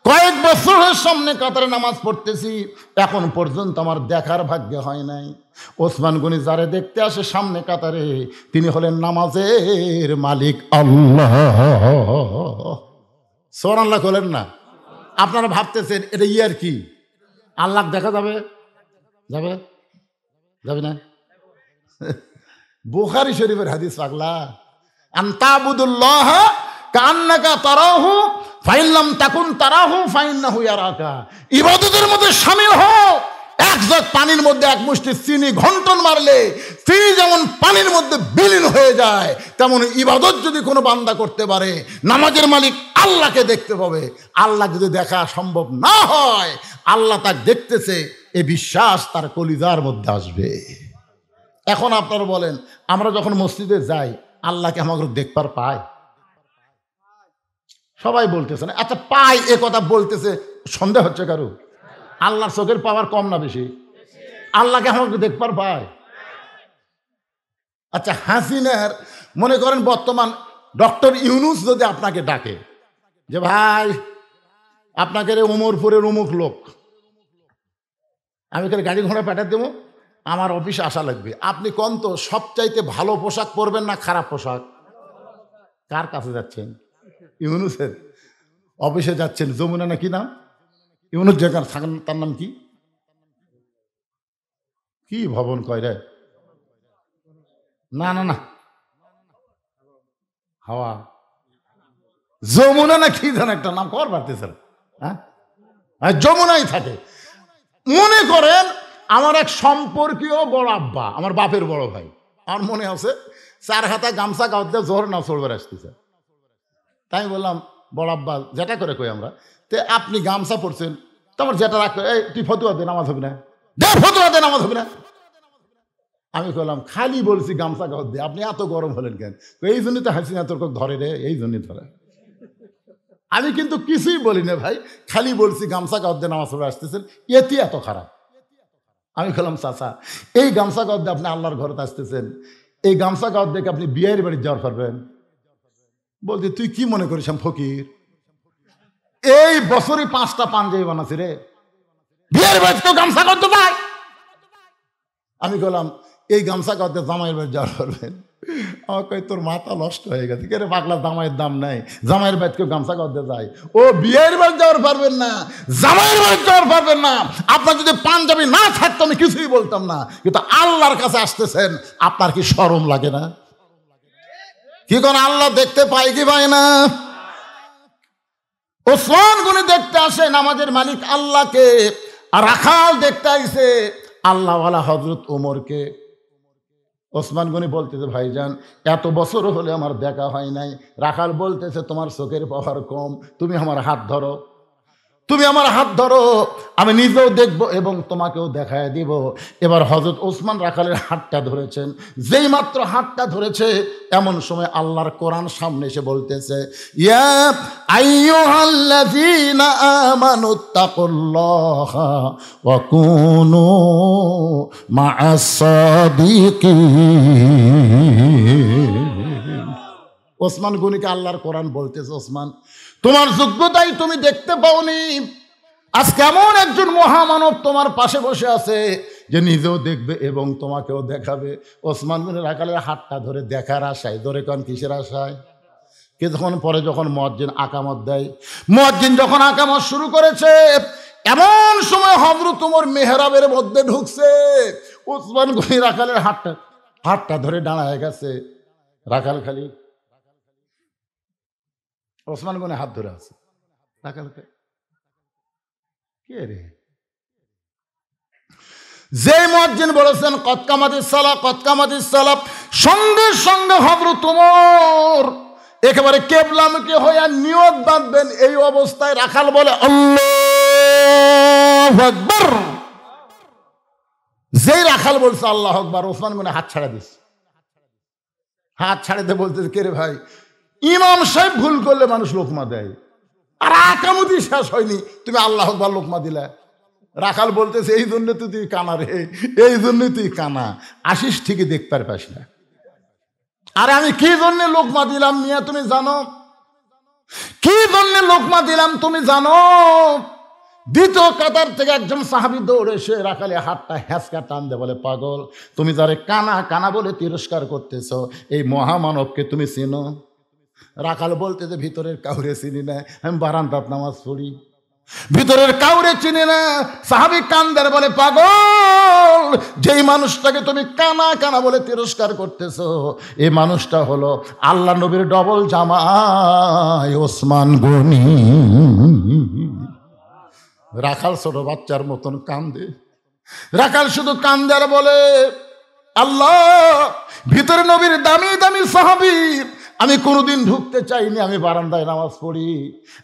Speaker 1: কয়েক বছর সামনে কাতারে নামাজ পড়তেছি, এখন পর্যন্ত আমার দেখার ভাগ্য হয় নাই। ওসমান গনি যারে দেখতে আসে সামনে কাতারে, তিনি হলেন নামাজের মালিক আল্লাহ। সুবহানাল্লাহ বলেন না? আপনারা ভাবতেছেন এটা ইয়ার কি, আল্লাহ দেখা যাবে? যাবে যাবে না? বুখারী শরীফের হাদিস, পাগলা, আনতাবুদুল্লাহ কান্নাকা তারাহু ফাইন লাম তাকুন তারাহু ফাইন্নাহু ইয়ারাকা। ইবাদতের মধ্যে শামিল হও, এক জগ পানির মধ্যে এক মুষ্টি চিনি ঘন্টন মারলে চিনি যেমন পানির মধ্যে বিলীন হয়ে যায়, তেমন ইবাদত যদি কোনো বান্দা করতে পারে, নামাজের মালিক আল্লাহকে দেখতে পাবে। আল্লাহ যদি দেখা সম্ভব না হয়, আল্লাহ তাকে দেখতেছে, এই বিশ্বাস তার কলিজার মধ্যে আসবে। এখন আপনারা বলেন, আমরা যখন মসজিদে যাই আল্লাহকে আমাকে দেখবার পাই? সবাই বলতেছে না। আচ্ছা, পাই এ কথা বলতেছে, সন্দেহ হচ্ছে কারো? আল্লাহর চোখের পাওয়ার কম না বেশি? আল্লাহকে আমাকে দেখবার পায়? আচ্ছা, হাসিনার মনে করেন বর্তমান ডক্টর ইউনুস যদি আপনাকে ডাকে যে ভাই আপনাকে রে ওমরপুরের অমুক লোক, আমি গাড়ি ঘোড়া পাঠাতে দেবো, আমার অফিসে আসা লাগবে, আপনি কোন তো সবচাইতে ভালো পোশাক পরবেন না খারাপ পোশাক? কার কাছে যাচ্ছেন? ইউনুসের অফিসে যাচ্ছেন। যমুনা না কি নাম, ইউনুস জায়গার তার নাম কি, কি ভবন কয় রে? না না না, হাওয়া যমুনা না কি যেন একটা নাম কর পারতেছে। হ্যাঁ, যমুনাই থাকে। মনে করেন আমার এক সম্পর্কীয় বড় আব্বা, আমার বাপের বড় ভাই, আমার মনে আছে 4 হাতা গামছা গাঁদতে জোর না চলবার আসতেছে। তাই বললাম বড় আব্বা, যেটা করে কই আমরা, তে আপনি গামছা পরছেন, তোমার যেটা রাখবে, এই তুই ফতুয়া দে, নামাজ হবে না, দে ফতুয়া দে, নামাজ হবে না। আমি বললাম খালি বলছি গামছা গাঁদ দে, আপনি এত গরম হলেন কেন? এই জন্যই তো হাসিনা তোর ধরে রে, এই জন্যই ধরে। আমি কিন্তু কিছুই বলি না ভাই, খালি বলছি গামছা গাঁদে নামাজ পড়ে আসতেছেন, এতে এত খারাপ? আমি বললাম চাচা, এই গামছা গাঁদে আপনি আল্লাহর ঘরে আসতেছেন, এই গামছা গাঁদ দেখে আপনি বিয়ের বাড়ি যাওয়ার পারবেন? বলছি তুই কি মনে করিস আমি ফকির? এই বছরই 5টা পাঞ্জাবি বানাচ্ছি রে, বিয়ের বাড়ি তো গামছা গাঁদ ভাই। আমি বললাম এই গামছা গাঁদে জামাইয়ের বাড়ি যাওয়ার পারবেন? আমার কই তোর মাথা নষ্ট হয়ে গেছে, কে রে পাগলা, জামাইয়ের দাম নাই, জামাইয়ের বাড়ি কেউ গামছা গাঁদতে যায়? ও বিয়ের বাড়ি যাওয়ার পারবেন না, জামাইয়ের বাড়ি যাওয়ার পারবেন না। আপনার যদি পাঞ্জাবি না থাকতো আমি কিছুই বলতাম না, কিন্তু আল্লাহর কাছে আসতেছেন, আপনার কি শরম লাগে না? কি কোন আল্লাহ দেখতে পাই কি পায় না? ওসমান গনি দেখতে আসে নামাজের মালিক আল্লাহকে, আর রাখাল দেখতে আইছে আল্লাহওয়ালা হযরত ওমরকে। ওসমান গনি বলতেছে ভাইজান এত বছর হলে আমার দেখা হয় নাই। রাখাল বলতেছে তোমার চোখের পাওয়ার কম, তুমি আমার হাত ধরো, তুমি আমার হাত ধরো, আমি নিজেও দেখবো এবং তোমাকেও দেখায় দিব। এবার হযরত ওসমান রাখালের হাতটা ধরেছেন, যেই মাত্র হাতটা ধরেছে এমন সময় আল্লাহর কোরআন সামনে এসে বলতেছে, ইয়া আইয়ুহাল্লাযীনা আমানুত্তাকুল্লাহা ওয়া কুনু মা'আস সাদিকিন। ওসমান গনিকে আল্লাহর কোরআন বলতেছে, ওসমান তোমার যোগ্যতাই তুমি দেখতে পাওনি, আজ কেমন একজন মহামানব তোমার পাশে বসে আছে যে নিজেও দেখবে এবং তোমাকেও দেখাবে। ওসমান গনি রাখালের হাতটা ধরে দেখার আশায়, ধরে কোন কিসের আশায়? কিছুক্ষণ পরে যখন মুয়াজ্জিন আকামত দেয়, মুয়াজ্জিন যখন আকামত শুরু করেছে এমন সময় হযরত ওমর মেহরাবের মধ্যে ঢুকছে। ওসমান গনি রাখালের হাতটা ধরে দাঁড়ায় গেছে। রাখাল খালি ওসমান গনি হাত ধরে আছে, রাখালকে কে রে? যে মুয়াজ্জিন বলেছেন কদ কামাতিস সালাহ, কদ কামাতিস সালাহ, সঙ্গে সঙ্গে হযরত ওমর একেবারে কিবলামুখী হয়ে নিয়ত বাঁধবেন। এই অবস্থায় রাখাল বলে আল্লাহু আকবার। যেই রাখাল বলছে আল্লাহু আকবার, ওসমান গনি হাত ছাড়া দিস, হাত ছাড়াতে বলতেছে কে রে ভাই, ইমাম সাহেব ভুল করলে মানুষ লোকমা দেয়, আর আকামতি শেষ হয়নি তুমি আল্লাহু আকবার লোকমা দিলা। রাখাল বলতেছে এই জন্য তুই কানা রে, এই জন্যই তুই কানা, আসিস ঠিকই দেখতে পাস না। আর আমি কি জন্য লোকমা দিলাম মিয়া তুমি জানো? কি জন্য লোকমা দিলাম তুমি জানো? দ্বিতীয় কাতার থেকে একজন সাহাবী দৌড়ে এসে রাখালে হাতটা হ্যাঁচকা টান দে, বলে পাগল, তুমি যারে কানা কানা বলে তিরস্কার করতেছ এই মহামানবকে তুমি চিনো? রাখাল বলতেছে ভিতরের কাউরে চিনি না, আমি বারান্দাত নামাজ পড়ি, ভিতরের কাউরে চিনি না। সাহাবী কান্দার বলে পাগল, যেই মানুষটাকে তুমি কানা কানা বলে তিরস্কার করতেছো এই মানুষটা হলো আল্লাহ নবীর ডবল জামাই ওসমান গনি। রাখাল ছোট বাচ্চার মতন কান্দে, রাখাল শুধু কান্দে আর বলে, আল্লাহ, ভিতরে নবীর দামি দামি সাহাবী, আমি কোনোদিন ঢুকতে চাইনি, আমি বারান্দায় নামাজ পড়ি,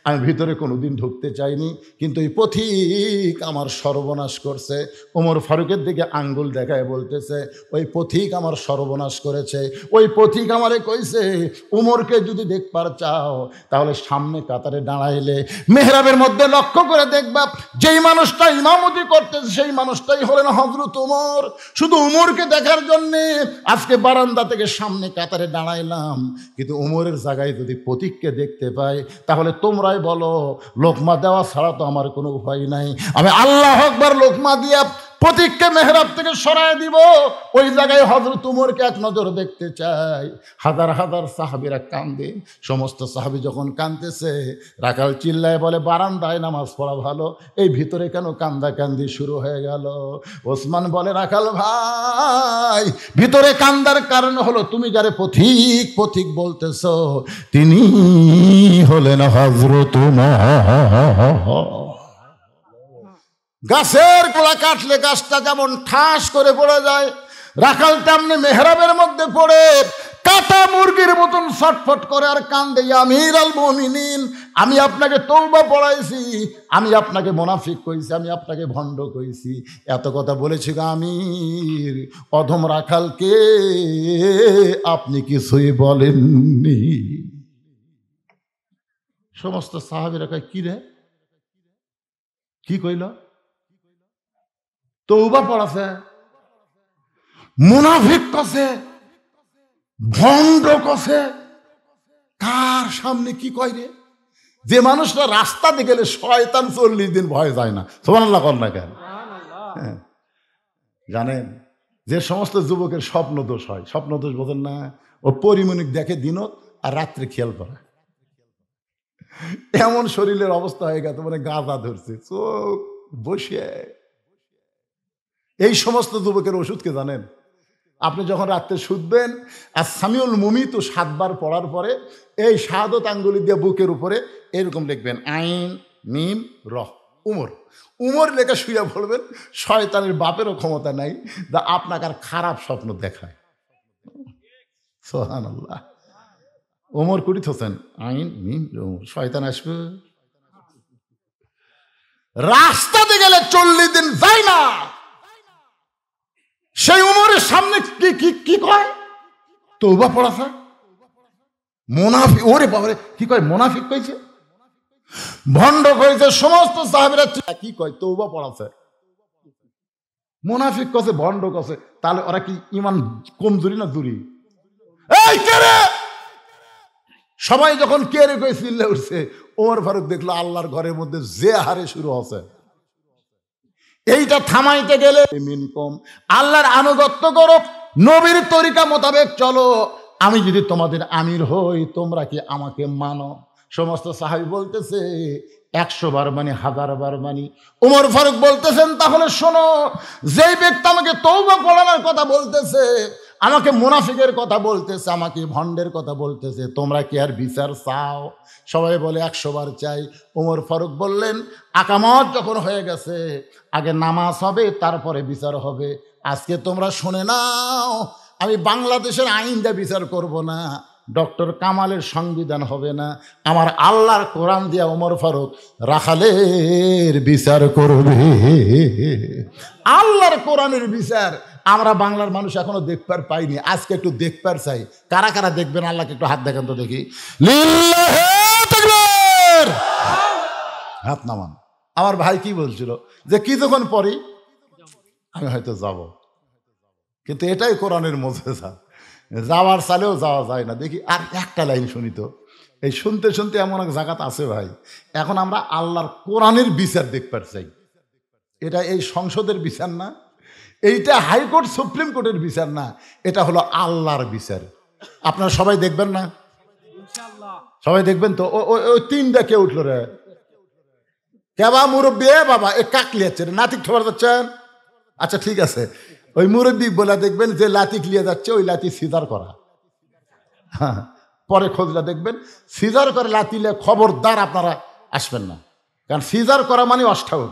Speaker 1: আমি ভিতরে কোনোদিন ঢুকতে চাইনি, কিন্তু এই পথিক আমার সর্বনাশ করছে। ওমর ফারুকের দিকে আঙ্গুল দেখায় বলতেছে, ওই পথিক আমার সর্বনাশ করেছে, ওই পথিক আমারে কইছে উমরকে যদি দেখবার চাও তাহলে সামনে কাতারে দাঁড়াইলে মেহরাবের মধ্যে লক্ষ্য করে দেখবা যেই মানুষটা ইমামতি করতেছে সেই মানুষটাই হলেন হযরত উমর। শুধু উমরকে দেখার জন্যে আজকে বারান্দা থেকে সামনে কাতারে দাঁড়াইলাম, কিন্তু উমরের জায়গায় যদি পথিককে দেখতে পাই তাহলে তোমরাই বলো লোকমা দেওয়া ছাড়া তো আমার কোনো উপায় নাই, আমি আল্লাহু আকবার লোকমা দিয়া পথিককে মেহরাব থেকে সরায় দিব, ওই জায়গায় হযরত উমরকে এক নজর দেখতে চাই। হাজার হাজার সাহাবীরা কান্দে, সমস্ত সাহাবী যখন কাঁদতেছে রাখাল চিল্লায় বলে, বারান্দায় নামাজ পড়া ভালো, এই ভিতরে কেন কান্দাকান্দি শুরু হয়ে গেল? ওসমান বলে, রাখাল ভাই, ভিতরে কান্দার কারণ হলো তুমি যারে পথিক পথিক বলতেছ তিনি হলেন হযরত উমর। গাছের গোড়া কাটলে গাছটা যেমন ঠাস করে পড়ে যায়, রাখাল তেমনি মেহরাবের মধ্যে পড়ে কাটা মুরগির মতন ছটফট করে আর কান্দে, আমির আল মুমিনিন, আমি আপনাকে তওবা পড়াইছি, আমি আপনাকে মুনাফিক কইছি, আমি আপনাকে ভণ্ড কইছি, এত কথা বলেছি গো আমির, অধম রাখালকে আপনি কিছুই বলেননি। সমস্ত সাহাবীরা কয়, কি রে, কি কইল? তওবা পড়াছে, মুনাফিক কছে, ভণ্ড কছে, কার সামনে কি কয় রে? যে মানুষটা রাস্তাতে গেলে শয়তান 40 দিন ভয় যায় না, সুবহানাল্লাহ কর না কেন? জানেন যে সমস্ত যুবকের স্বপ্ন দোষ হয়, স্বপ্ন দোষ বোঝেন না, ও পরিমণিক দেখে দিনত আর রাত্রে খেয়াল করে, এমন শরীরের অবস্থা হয়ে গেছে মানে গাঁজা ধরছে, চোখ বসে। এই সমস্ত যুবকের ওষুধকে জানেন, আপনি যখন রাত্রে শুধবেন আর সামিউল মুমিত 7 বার পড়ার পরে এই শাহাদত আঙ্গুলি দিয়ে বুকের উপরে এরকম লিখবেন, আইন মিম রহ উমর, উমর লেখা শুয়ে পড়বেন, শয়তানের বাপেরও ক্ষমতা নাই যা আপনাকে আর খারাপ স্বপ্ন দেখায়। সুবহানাল্লাহ। ওমর কুড়ি হোসেন, আইন মিম উমর, শয়তান আসবে। রাস্তাতে গেলে 40 দিন যায় না, সেই উমরের সামনে কি কি কি কয়? তওবা পড়াছে, মুনাফিক, ওরে বাবারে কি কয়? মুনাফিক কইছে, ভণ্ড কইছে। সমস্ত সাহাবীরা কি কয়? তওবা পড়াছে। মুনাফিক কছে, ভণ্ড কছে, তাহলে ওরা কি ঈমান কমজোরি না জুরি? এই কে রে? সবাই যখন কে রে কই চিল্লে উঠছে, ওমর ফারুক দেখলো আল্লাহর ঘরের মধ্যে যে হারে শুরু হচ্ছে। এইটা থামাইতে গেলে মিনকুম, আল্লাহর আনুগত্য করো, নবীর তরিকা মোতাবেক চলো, আমি যদি তোমাদের আমির হই তোমরা কি আমাকে মানো? সমস্ত সাহাবী বলতেছে 100 বার মানি, 1000 বার মানি। ওমর ফারুক বলতেছেন, তাহলে শোনো, যেই ব্যক্তি আমাকে তওবা পড়ানোর কথা বলতেছে, আমাকে মুনাফিকের কথা বলতেছে, আমাকে ভণ্ডের কথা বলতেছে, তোমরা কি আর বিচার চাও? সবাই বলে 100 বার চাই। ওমর ফারুক বললেন, আকামত যখন হয়ে গেছে, আগে নামাজ হবে তারপরে বিচার হবে। আজকে তোমরা শুনে নাও, আমি বাংলাদেশের আইন দিয়ে বিচার করব না, ডক্টর কামালের সংবিধান হবে না, আমার আল্লাহর কোরআন দিয়া ওমর ফারুক রাখালের বিচার করবে। আল্লাহর কোরআনের বিচার আমরা বাংলার মানুষ এখনো দেখবার পাইনি, আজকে একটু দেখবার চাই। কারা কারা দেখবেন আল্লাহকে একটু হাত দেখান তো দেখি, লিল্লাহি তাকবীর, হাত নামান। আমার ভাই কি বলছিল যে কিছুক্ষণ পরই আমি হয়তো যাব, কিন্তু এটাই কোরআনের মুজিজা, যাওয়ার চালেও যাওয়া যায় না। দেখি আর একটা লাইন শুনি তো, এই শুনতে শুনতে এমন এক জায়গাতে আছে ভাই, এখন আমরা আল্লাহর কোরআনের বিচার দেখবার চাই। এটা এই সংসদের বিচার না, এইটা হাইকোর্ট সুপ্রিম কোর্টের বিচার না, এটা হলো আল্লাহর বিচার। আপনারা সবাই দেখবেন না? সবাই দেখবেন তো? ওই 3টা কে উঠলো রে? কেবা মুরব্বী? বাবা এ কাকলি যাচ্ছে রে, নাতিক খবর যাচ্ছেন? আচ্ছা ঠিক আছে, ওই মুরব্বী বলে দেখবেন যে লাতিক লিয়ে যাচ্ছে, ওই লাতি সিজার করা। হ্যাঁ, পরে খোঁজটা দেখবেন, সিজার করে লাতিলে খবরদার আপনারা আসবেন না, কারণ সিজার করা মানে অষ্টাউন।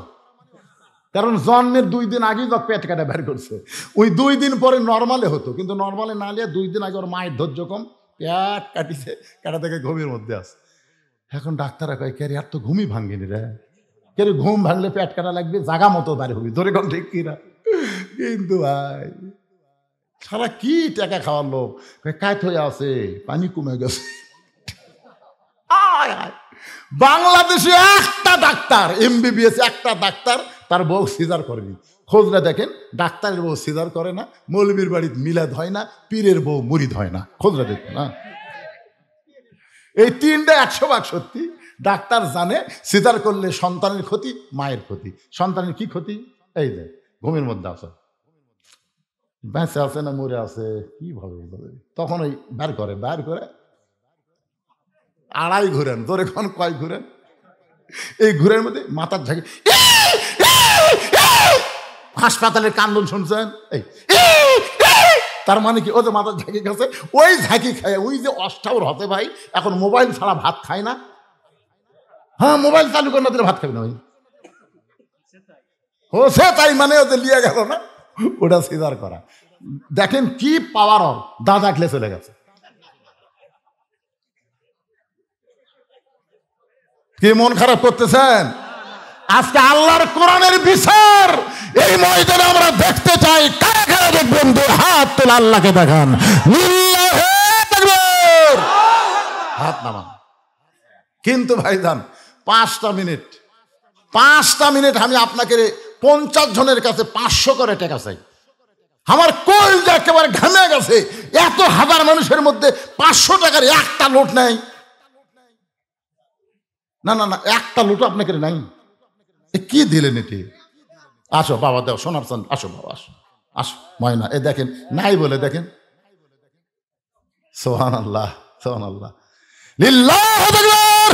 Speaker 1: কারণ জন্মের 2 দিন আগেই যখন পেট কাটা বের করছে, ওই 2 দিন পরে নর্মালে হতো, কিন্তু নর্মালে না নিয়ে 2 দিন আগে ওর মায়ের ধৈর্য কম, পেট কাটিছে, কাটা থেকে ঘুমের মধ্যে আছে। এখন ডাক্তাররা কয় কে আর তো ঘুমই ভাঙ্গেনি রে, কে ঘুম ভাঙলে পেট কাটা লাগবে, জাগা মতো বাড়ি হবি, ধরে কম ঠিক কিনা। কিন্তু ভাই সারা কি টাকা খাওয়ার লোক, কায়ত হয়ে আছে, পানি কমে গেছে। বাংলাদেশে একটা ডাক্তার এমবিবিএস, একটা ডাক্তার তার বউ সিজার করেনি। খোঁজটা দেখেন, ডাক্তারের বউ সিজার করে না, মৌলবীর বাড়িতে মিলাদ হয় না, পীরের বউ মুরিদ হয় না। খোঁজটা দেখুন না, এই 3টা 100% সত্যি। ডাক্তার জানে সিজার করলে সন্তানের ক্ষতি, মায়ের ক্ষতি। সন্তানের কি ক্ষতি? এই যে ঘুমের মধ্যে আছে, বেঁচে আছে না মরে আছে কি ভাবে, তখন ওই বের করে আড়াই ঘুরেন, ধরে কোন কয় ঘুরেন, এই ঘুরের মধ্যে মাথার ঝাঁকি, হাসপাতালের কান্দন শুনছেন, এই তার মানে কি, ও যে মাথার ঝাঁকি গেছে, ওই ঝাঁকি খায়, ওই যে অষ্টাউর হতে ভাই এখন মোবাইল ছাড়া ভাত খায় না। হ্যাঁ, মোবাইল চালু করে না দিলে ভাত খাবে না, ওই ও সে তাই মানে ওদের লিয়ে গেল না, ওটা সিজার করা। দেখেন কি পাওয়ার, দাদা খেলে চলে গেছে। কি মন খারাপ করতেছেন? আজকে আল্লাহর কোরআনের বিচার এই ময়দানে আমরা দেখতে চাই। কারা কারা দেখবেন? হাত তোলা, আল্লাহকে দেখান, হাত নামান। কিন্তু ভাইজান 5টা মিনিট আমি আপনাকে 50 জনের কাছে 500 করে টাকা চাই। আমার কলজা একেবারে ঘামে গেছে, এত হাজার মানুষের মধ্যে 500 টাকার একটা নোট নাই। না না না, একটা লোট আপনাকে নাই, কি দিলেন এটি? আসো বাবা, দেও সোনার চান, আসো বাবা, আসো আসো ময়না, এ দেখেন নাই বলে দেখেন। সুবহানাল্লাহ, সুবহানাল্লাহ, লিল্লাহু আকবার।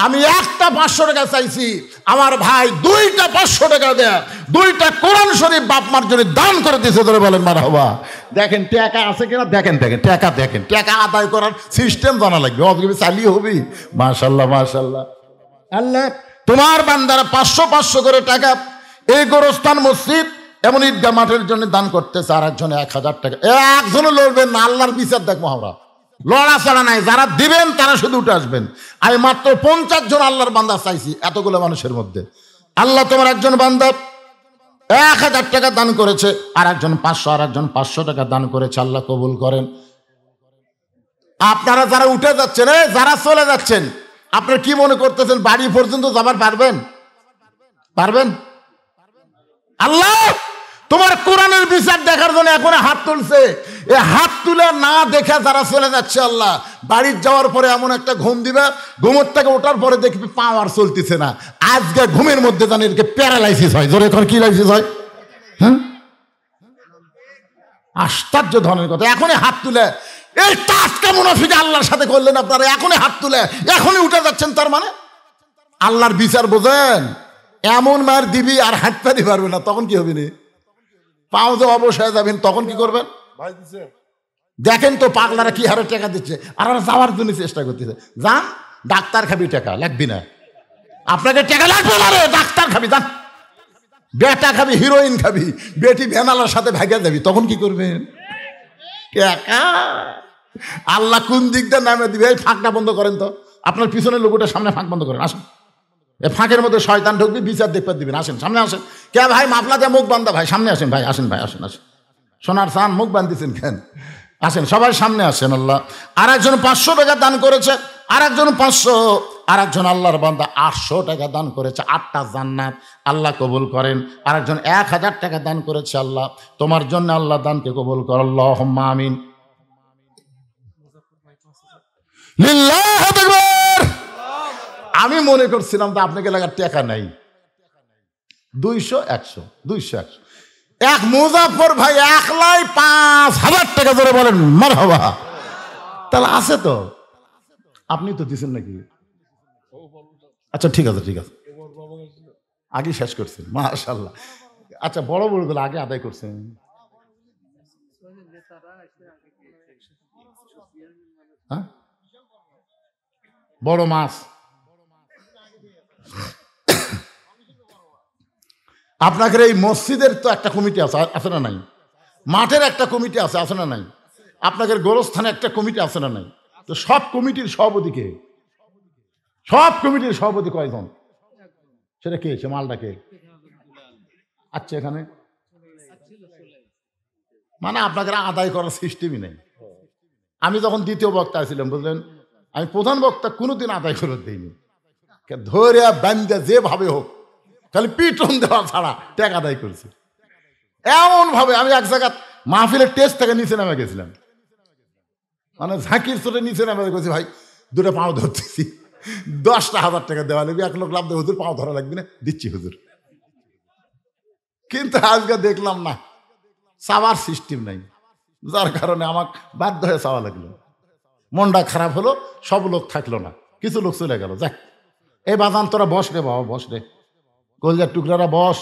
Speaker 1: আমি একটা 500 টাকা চাইছি, আমার ভাই 2টা 500 টাকা দেয়, 2টা কোরআন শরীফ বাপ মার জন্য দান করে দিয়েছে, ধরে বলেন মারহাবা। দেখেন টাকা আছে কিনা, দেখেন টাকা আদায় করার সিস্টেম জানা লাগবে, অতগুলো চালিয়ে হবি। মাশাল্লাহ মাশাল্লাহ। আল্লাহ তোমার বান্দারা 500 করে টাকা এই গোরস্থান মসজিদ এমন ঈদগাহ মাঠের জন্য দান করতেছে, আর একজনে 1000 টাকা। একজনও লড়বেন না, আল্লাহর বিচার দেখবো আমরা, লড়া ছাড়া নাই। যারা দিবেন তারা শুধু উঠে আসবেন। আমি মাত্র 50 জন আল্লাহর বান্দা চাইছি এতগুলো মানুষের মধ্যে। আল্লাহ তোমার একজন বান্দা 1000 টাকা দান করেছে, আর একজন 500, আর একজন 500 টাকা দান করেছে। আল্লাহ কবুল করেন। আপনারা যারা উঠে যাচ্ছেন, যারা চলে যাচ্ছেন, আপনারা কি মনে করতেছেন বাড়ি পর্যন্ত যাবার পারবেন? আল্লাহ তোমার কোরআনের বিচার দেখার জন্য এখন হাত তুলছে। এ হাত তুলে না দেখে যারা চলে যাচ্ছে, আল্লাহ বাড়ির যাওয়ার পরে এমন একটা ঘুম দিবে, ঘুমের থেকে ওঠার পরে দেখবি পাওয়ার চলতেছে না। আজকে ঘুমের মধ্যে জানি এরকে প্যারালাইসিস হয়। জোরে এখন কি লাইসিস হয়? হ্যাঁ, আশ্চর্য ধরনের কথা। এখনই হাত তুলে, এই টাটকা মুনাফিক আল্লাহর সাথে করলেন আপনারা, এখনই হাত তুলে এখনই উঠে যাচ্ছেন। তার মানে আল্লাহর বিচার বোঝেন, এমন মার দিবি আর হাঁটতে পারবে না, তখন কি হবে? না পাও যে অবশ্যই যাবেন, তখন কি করবেন? দেখেন তো পাগলারা কি হারে টাকা দিচ্ছে, আর যাওয়ার জন্য চেষ্টা করতেছে। যান, ডাক্তার খাবি, টাকা লাগবি না, আপনাকে টাকা লাগবে না রে, ডাক্তার খাবি, যান। বেটা খাবি, হিরোইন খাবি, বেটি ভ্যানালার সাথে ভাগিয়ে যাবি, তখন কি করবেন? টাকা আল্লাহ কোন দিক দিয়ে নামে দিবে। এই ফাঁকটা বন্ধ করেন তো, আপনার পিছনের লোকটা সামনে ফাঁক বন্ধ করেন। আসুন, এই ফাঁকের মধ্যে শয়তান ঢুকবি, বিচার দেখতে দিবেন। আসেন, সামনে আসেন। কে ভাই মাফলা দিয়ে মুখ বান্ধা ভাই, সামনে আসেন ভাই, আসেন ভাই, আসেন। সোনার চান মুখ বান্ধিছেন কেন? আসেন সবাই সামনে আসেন। আল্লাহ আর একজন 500 টাকা দান করেছে, আর একজন 500, আর একজন আল্লাহর বান্দা 800 টাকা দান করেছে, 8টা জান্নাত। আল্লাহ কবুল করেন। আর একজন 1000 টাকা দান করেছে। আল্লাহ তোমার জন্য আল্লাহ দানকে কবুল কর, আল্লাহুম্মা আমিন। লিল্লাহু আকবার। আমি মনে করছিলাম তো আপনাকে লাগার টাকা নাই। 200 100 এক মুজাফর ভাই 1,05,000 টাকা ধরে বলেন মারহাবা। তাহলে আছে তো, আপনি তো দিচ্ছেন নাকি? আচ্ছা ঠিক আছে, আগে শেষ করছেন, মাশাআল্লাহ। আচ্ছা বড় গুলো আগে আদায় করছেন। হ্যাঁ, বড় মাছ। আপনাদের এই মসজিদের তো একটা কমিটি আছে, আছে না নাই? মাঠের একটা কমিটি আছে, আছে না নাই? আপনাদের গোরস্থানে একটা কমিটি আছে না নাই? তো সব কমিটির সভাপতি কে? সব কমিটির সভাপতি কয়জন? সেটা কে? সে মালটা কে? আচ্ছা, এখানে মানে আপনাদের আদায় করার সিস্টেমই নেই। আমি যখন দ্বিতীয় বক্তা ছিলাম, বুঝলেন, আমি প্রধান বক্তা কোনোদিন আদায় করে দিইনি। ধরে বান্ধা যেভাবে হোক খালি পিটন দেওয়া ছাড়া টাকা আদায় করছি। এমন ভাবে আমি এক জায়গা মাহফিলের টেস্ট থেকে নিচে নামে গেছিলাম, মানে ঝাঁকির চোটে নিচে নামে গেছি, ভাই দুটো পাও ধরতেছি, 10,000 টাকা দেওয়া লাগবে, 1 লোক লাভ দেবে, হুজুর পাও ধরা লাগবে না, দিচ্ছি হুজুর। কিন্তু আজকে দেখলাম না, চাওয়ার সিস্টেম নাই, যার কারণে আমাকে বাধ্য হয়ে চাওয়া লাগলো। মনটা খারাপ হলো, সব লোক থাকলো না, কিছু লোক চলে গেল। যাক, এই বাজান তোরা বস রে বাবা, বস রে, কলজার টুকরারা বস।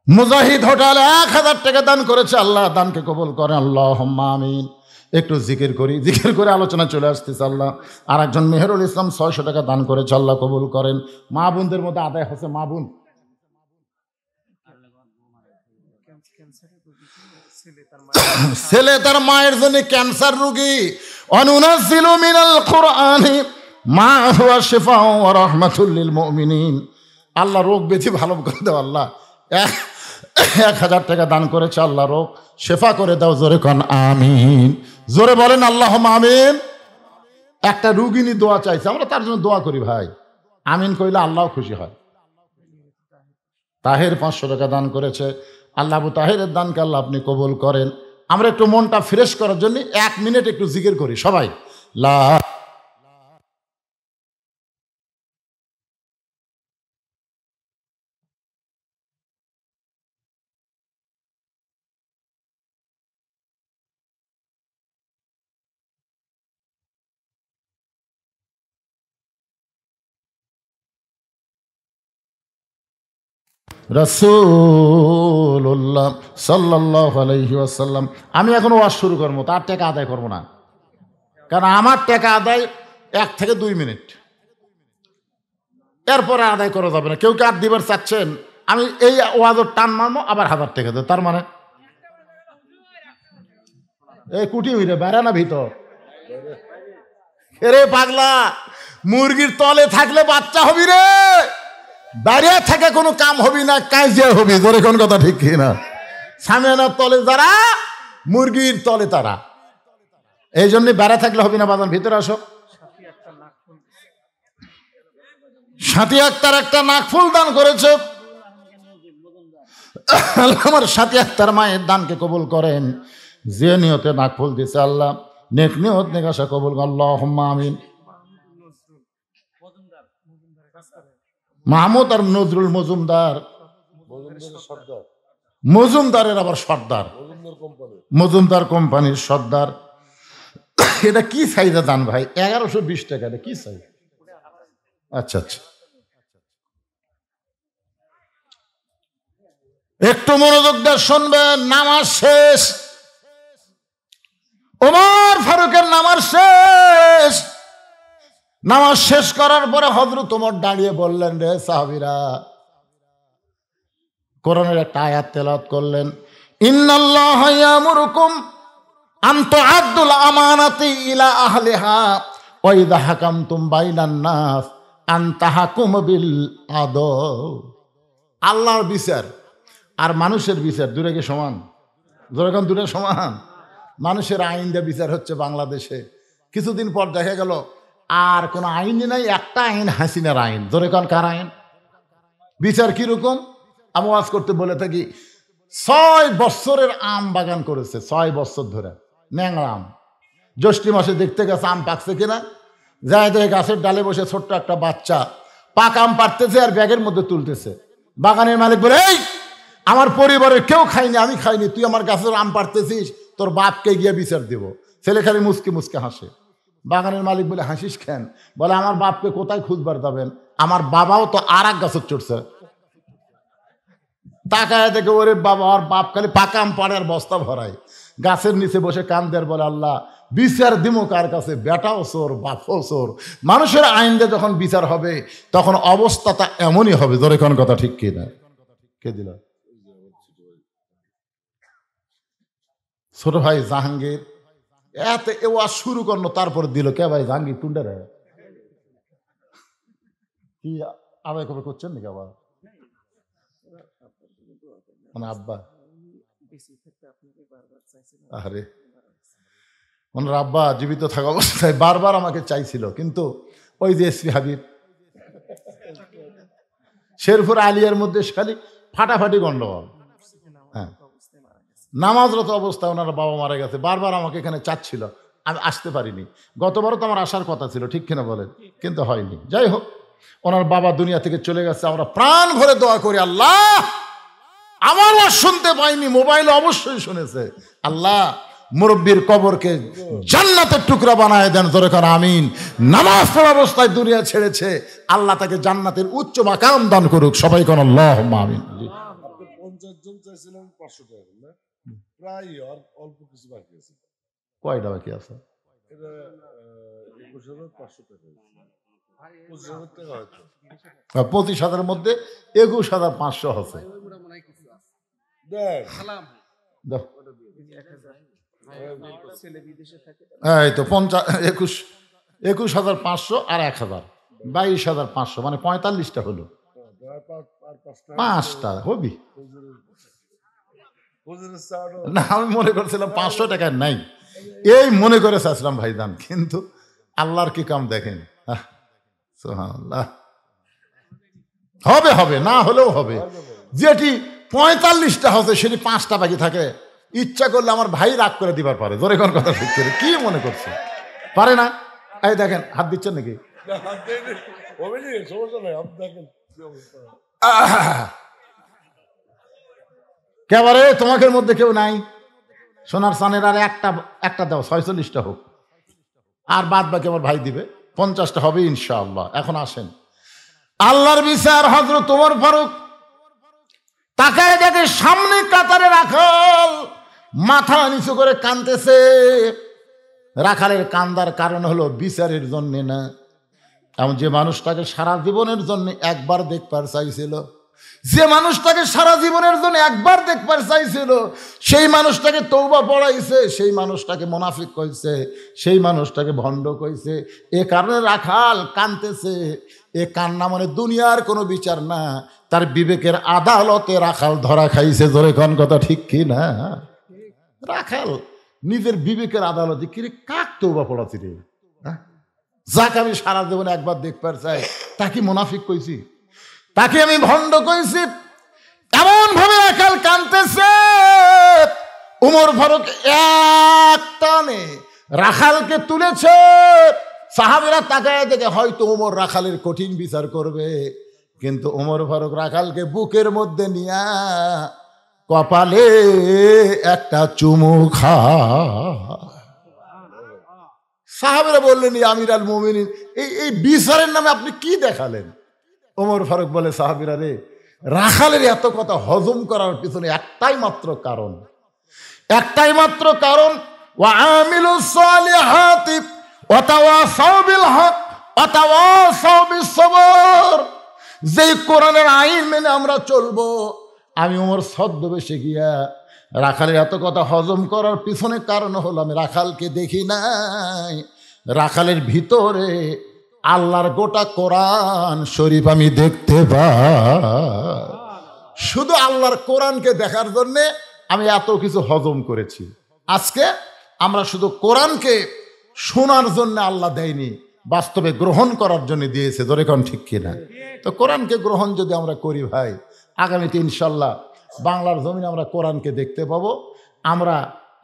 Speaker 1: মুজাহিদ হোটেল 1000 টাকা দান করেছে, আল্লাহ দানকে কবুল করে, আল্লাহুম্মা আমিন। একটু জিকির করি, জিকির করে আলোচনা চলে আসতেছে। আল্লাহ আর একজন মেহেরুল ইসলাম 600 টাকা দান করেছে, আল্লাহ কবুল করেন। মা বোনদের মধ্যে আদায় হচ্ছে, মা বোন ছেলে তার মায়ের জন্য ক্যান্সার রোগী, অনুনাজ্জিলু মিনাল কুরআনি মা হুয়া শিফাউ ওয়া রাহমাতুল লিল মুমিনিন। আল্লাহ রোগ ব্যাধি ভালো করে দাও। আল্লাহ 1000 টাকা দান করেছে, আল্লাহ রোগ শেফা করে দাও। জোরে কোন আমিন, জোরে বলেন আল্লাহুম্মা আমিন। একটা রোগিনী দোয়া চাইছে, আমরা তার জন্য দোয়া করি ভাই, আমিন কইলে আল্লাহ খুশি হয়। তাহের 500 টাকা দান করেছে, আল্লাহ আবু তাহেরের দানকে আল্লাহ আপনি কবুল করেন। আমরা একটু মনটা ফ্রেশ করার জন্য 1 মিনিট একটু জিকির করি সবাই। লা রাসূলুল্লাহ সাল্লাল্লাহু আলাইহি ওয়াসাল্লাম। আমি এখন ওয়াজ শুরু করবো, তার টাকা আদায় করবো না, কারণ আমার টাকা আদায় 1 থেকে 2 মিনিট, এরপরে আদায় করা যাবে না। কেউ কে আর দিবার চাচ্ছেন, আমি এই ওয়াজের টান মারবো, আবার 1000 টাকা দেবো। তার মানে এই কুটি হইরে বেড়া না ভিতর রে পাগলা, মুরগির তলে থাকলে বাচ্চা হবি রে, বাইরে থেকে কোনো কাম হবি না, কাজে হবি। ধরে কোন কথা ঠিক কিনা? সামিয়ানার তলে যারা, মুরগির তলে তারা। এই জন্য বেড়া থাকলে হবি না, বাজান ভিতরে আসো। সাথী আক্তার একটা নাকফুল দান করেছে, আমার সাথী আক্তার মায়ের দানকে কবুল করেন। যে নিয়তে নাকফুল দিছে, আল্লাহ নেক নিয়ত নেক আশা কবুল, আল্লাহুম্মা আমিন। মাহমুদ আর নজরুল মজুমদার, মজুমদারের আবার সর্দার, মজুমদার কোম্পানির সর্দার। এটা কি চাহিদা দান ভাই? 1120 টাকা। এটা কি চাই? আচ্ছা আচ্ছা, একটু মনোযোগ দিয়ে শুনবেন। নামাজ শেষ, ওমর ফারুকের নামাজ শেষ। নামাজ শেষ করার পরে হযরত ওমর দাঁড়িয়ে বললেন, রে সাহাবীরা, কোরআনের একটা আয়াত তেলাওয়াত করলেন, ইন্নাল্লাহা ইয়ামুরুকুম আন তুআদ্দুল আমানাতি ইলা আহলিহা ওয়া ইযা হাকামতুম বাইনান নাস আন তাহকুমু বিল আদল। আল্লাহর বিচার আর মানুষের বিচার দূরে কি সমান? যেরকম দূরে সমান। মানুষের আইন দিয়ে বিচার হচ্ছে বাংলাদেশে। কিছুদিন পর দেখা গেল আর কোনো আইনই নাই, একটা আইন হাসিনার আইন। জোরে কান কার আইন? বিচার কিরকম? আমি ওয়াজ করতে বলে থাকি, 6 বছরের আম বাগান করেছে, 6 বছর ধরে ন্যাংরা আম। জ্যৈষ্ঠী মাসে দেখতে গেছে আম পাকছে কিনা, যায় দেখে গাছের ডালে বসে ছোট্ট একটা বাচ্চা পাকা আম পাড়তেছে আর ব্যাগের মধ্যে তুলতেছে। বাগানের মালিক বলে, এই আমার পরিবারের কেউ খায়নি, আমি খাইনি, তুই আমার গাছের আম পাড়তেছিস, তোর বাপকে গিয়ে বিচার দেব। ছেলে খালি মুসকে মুসকে হাসে। বাগানের মালিক বলে, হাসিস কেন? বলে, আমার বাপকে কোথায় খুঁজবার যাবেন, আমার বাবাও তো আর এক গাছের চড়ছে। তাকায় দেখে, ওরে বাবা, আর বাপ খালি পাকা আম পাড়ে আর বস্তা ভরায়। গাছের নিচে বসে কান দেয়, বলে, আল্লাহ বিচার দিমো কার কাছে? বেটাও চোর, বাপও চোর। মানুষের আইন দিয়ে যখন বিচার হবে তখন অবস্থাটা এমনই হবে। জোরে কোন কথা ঠিক কিনা? কে দিল? ছোট ভাই জাহাঙ্গীর এত এ ওয়াজ শুরু করলো, তারপরে দিল কে ভাই? জাহাঙ্গীর টুন্ডারে কি আদায় কবে করছেন নাকি আবার? মানে আব্বা আরে ওনার আব্বা জীবিত থাকা অবস্থায় বারবার আমাকে চাইছিল, কিন্তু ওই যে এসপি হাবিব শেরপুর আলিয়ার মধ্যে খালি ফাটাফাটি গন্ডগোল। হ্যাঁ, নামাজরত অবস্থায় ওনার বাবা মারা গেছে, বারবার আমাকে এখানে চাচ্ছিল, আমি আসতে পারিনি। গতবারও তো আমার আসার কথা ছিল, ঠিক কিনা বলেন? কিন্তু হয়নি। যাই হোক, ওনার বাবা দুনিয়া থেকে চলে গেছে। আমরা প্রাণ ভরে দোয়া করি, আল্লাহ আমার ওয়াজ শুনতে পাইনি, মোবাইলে অবশ্যই শুনেছে, আল্লাহ মুরব্বীর কবরকে জান্নাতের টুকরা বানায় দেন। জোরে করে আমিন। নামাজ পড়া অবস্থায় দুনিয়া ছেড়েছে, আল্লাহ তাকে জান্নাতের উচ্চ মাকাম দান করুক। সবাই কোন আল্লাহুম্মা আমিন।
Speaker 2: 50 জন চাইছিলেন 500 টাকা না, প্রায় অল্প কিছু বাকি আছে।
Speaker 1: কয়টা বাকি আছে?
Speaker 2: এটা 21,500 টাকা, 25,000 টাকা হয়তো।
Speaker 1: 25,000 মধ্যে 21,500 আছে।
Speaker 2: দেখ
Speaker 1: দাও। এই তো 21,500 আর 1,000, 22,500, মানে 45টা হলো। পাঁচটা হবি না, আমি মনে করছিলাম 500 টাকা নাই, এই মনে করে চাচ্ছিলাম ভাইজান, কিন্তু আল্লাহর কি কাম দেখেন। সুবহানাল্লাহ। হবে হবে, না হলেও হবে। যেটি 45টা হচ্ছে সেটি 5টা বাকি থাকে, ইচ্ছা করলে আমার ভাই রাগ করে দিবার পারে। জোরে কোন কথা ঠিক করে কি মনে করছে? পারে না? এই দেখেন, হাত দিচ্ছেন নাকি? কেবারে তোমাদের মধ্যে কেউ নাই? সোনার চানের আর একটা দাও, 46টা হোক, আর বাদ বাকি আমার ভাই দিবে। 50টা হবে ইনশাআল্লাহ। এখন আসেন, আল্লাহর বিচার। হযরত ওমর ফারুক তাকায় দেখে সামনে কাতারে রাখাল মাথা নিচু করে কাঁদতেছে। রাখালের কান্দার কারণ হলো বিচারের জন্য না, এমন যে মানুষটাকে সারা জীবনের জন্য একবার দেখবার চাইছিল, যে মানুষটাকে সারা জীবনের জন্য একবার দেখবার চাইছিল, সেই মানুষটাকে তওবা পড়াইছে, সেই মানুষটাকে মুনাফিক কইছে, সেই মানুষটাকে ভণ্ড কইছে। এ কারণে রাখাল কাঁদতেছে। এ কান্না মানে দুনিয়ার কোনো বিচার না, তার বিবেকের আদালতে রাখাল ধরা খাইছে। জোরে কোন কথা ঠিক কি না? রাখাল নিজের বিবেকের আদালতে কিরে কাক তওবা পড়াছি রে, যাকে আমি সারা জীবনে একবার দেখবার চাই, তাকে মুনাফিক কইছি, তাকে আমি ভণ্ড কইছি। এমন ভাবে রাখাল কাঁদতেছে। ওমর ফারুক এক টানে রাখালকে তুলেছে। সাহাবীরা তাকায় দেখে হয়তো ওমর রাখালের কঠিন বিচার করবে, কিন্তু ওমর ফারুক রাখালকে বুকের মধ্যে নিয়া কপালে একটা চুমু খা। সাহাবীরা বললেন, আমির আল মুমিনিন, এই বিচারের নামে আপনি কি দেখালেন? ওমর ফারুক বলে, সাহাবীরা রে, রাখালের এত কথা হজম করার পিছনে একটাই মাত্র কারণ, ওয়া আমিলুস সালিহাতি ওয়া তাওয়াসাউ বিল হক ওয়া তাওয়াসাউ বিস সবর। যেই কোরআনের আইন মেনে আমরা চলবো, আমি ওমর ছদ্মবেশে গিয়া রাখালের এত কথা হজম করার পিছনে কারণ হলো আমি রাখালকে দেখি নাই, রাখালের ভিতরে আল্লাহর গোটা কোরআন শরীফ আমি দেখতে পাই। শুধু আল্লাহর কোরআনকে দেখার জন্যে আমি এত কিছু হজম করেছি। আজকে আমরা শুধু কোরআনকে শোনার জন্য আল্লাহ দেয়নি, বাস্তবে গ্রহণ করার জন্য দিয়েছে। ধরে কোন ঠিক কিনা? তো কোরআনকে গ্রহণ যদি আমরা করি ভাই, আগামীতে ইনশাল্লাহ বাংলার জমিনে আমরা কোরআনকে দেখতে পাবো। আমরা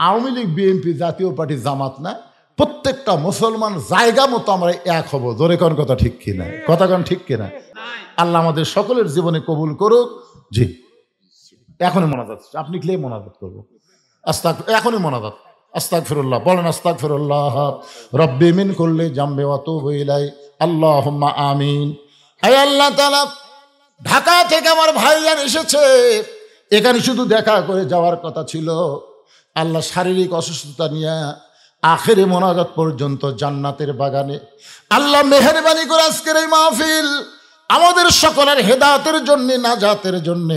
Speaker 1: আওয়ামী লীগ, বিএনপি, জাতীয় পার্টি, জামাত না, প্রত্যেকটা মুসলমান জায়গা মতো আমরা এক হব। জোরে কোন কথা ঠিক কিনা? কথা কোন ঠিক কিনা? আল্লাহ আমাদের সকলের জীবনে কবুল করুক। জি, এখনই মোনাজাত, আপনি ক্লে মোনাজাত করবো। এখনই মোনাজাত। আস্তাগফিরুল্লাহ বলেন, আস্তাগফিরুল্লাহ রব্বি মিন কুল্লি জামবি ওয়া তুবু ইলাই, আল্লাহুম্মা আমিন। হে আল্লাহ তাআলা, ঢাকা থেকে আমার ভাইজান এসেছে, এখানে শুধু দেখা করে যাওয়ার কথা ছিল। আল্লাহ শারীরিক অসুস্থতা নিয়ে আখেরি মোনাজাত পর্যন্ত জান্নাতের বাগানে। আল্লাহ মেহেরবানি করে আজকের এই মাহফিল আমাদের সকলের হেদায়েতের জন্য, নাজাতের জন্য,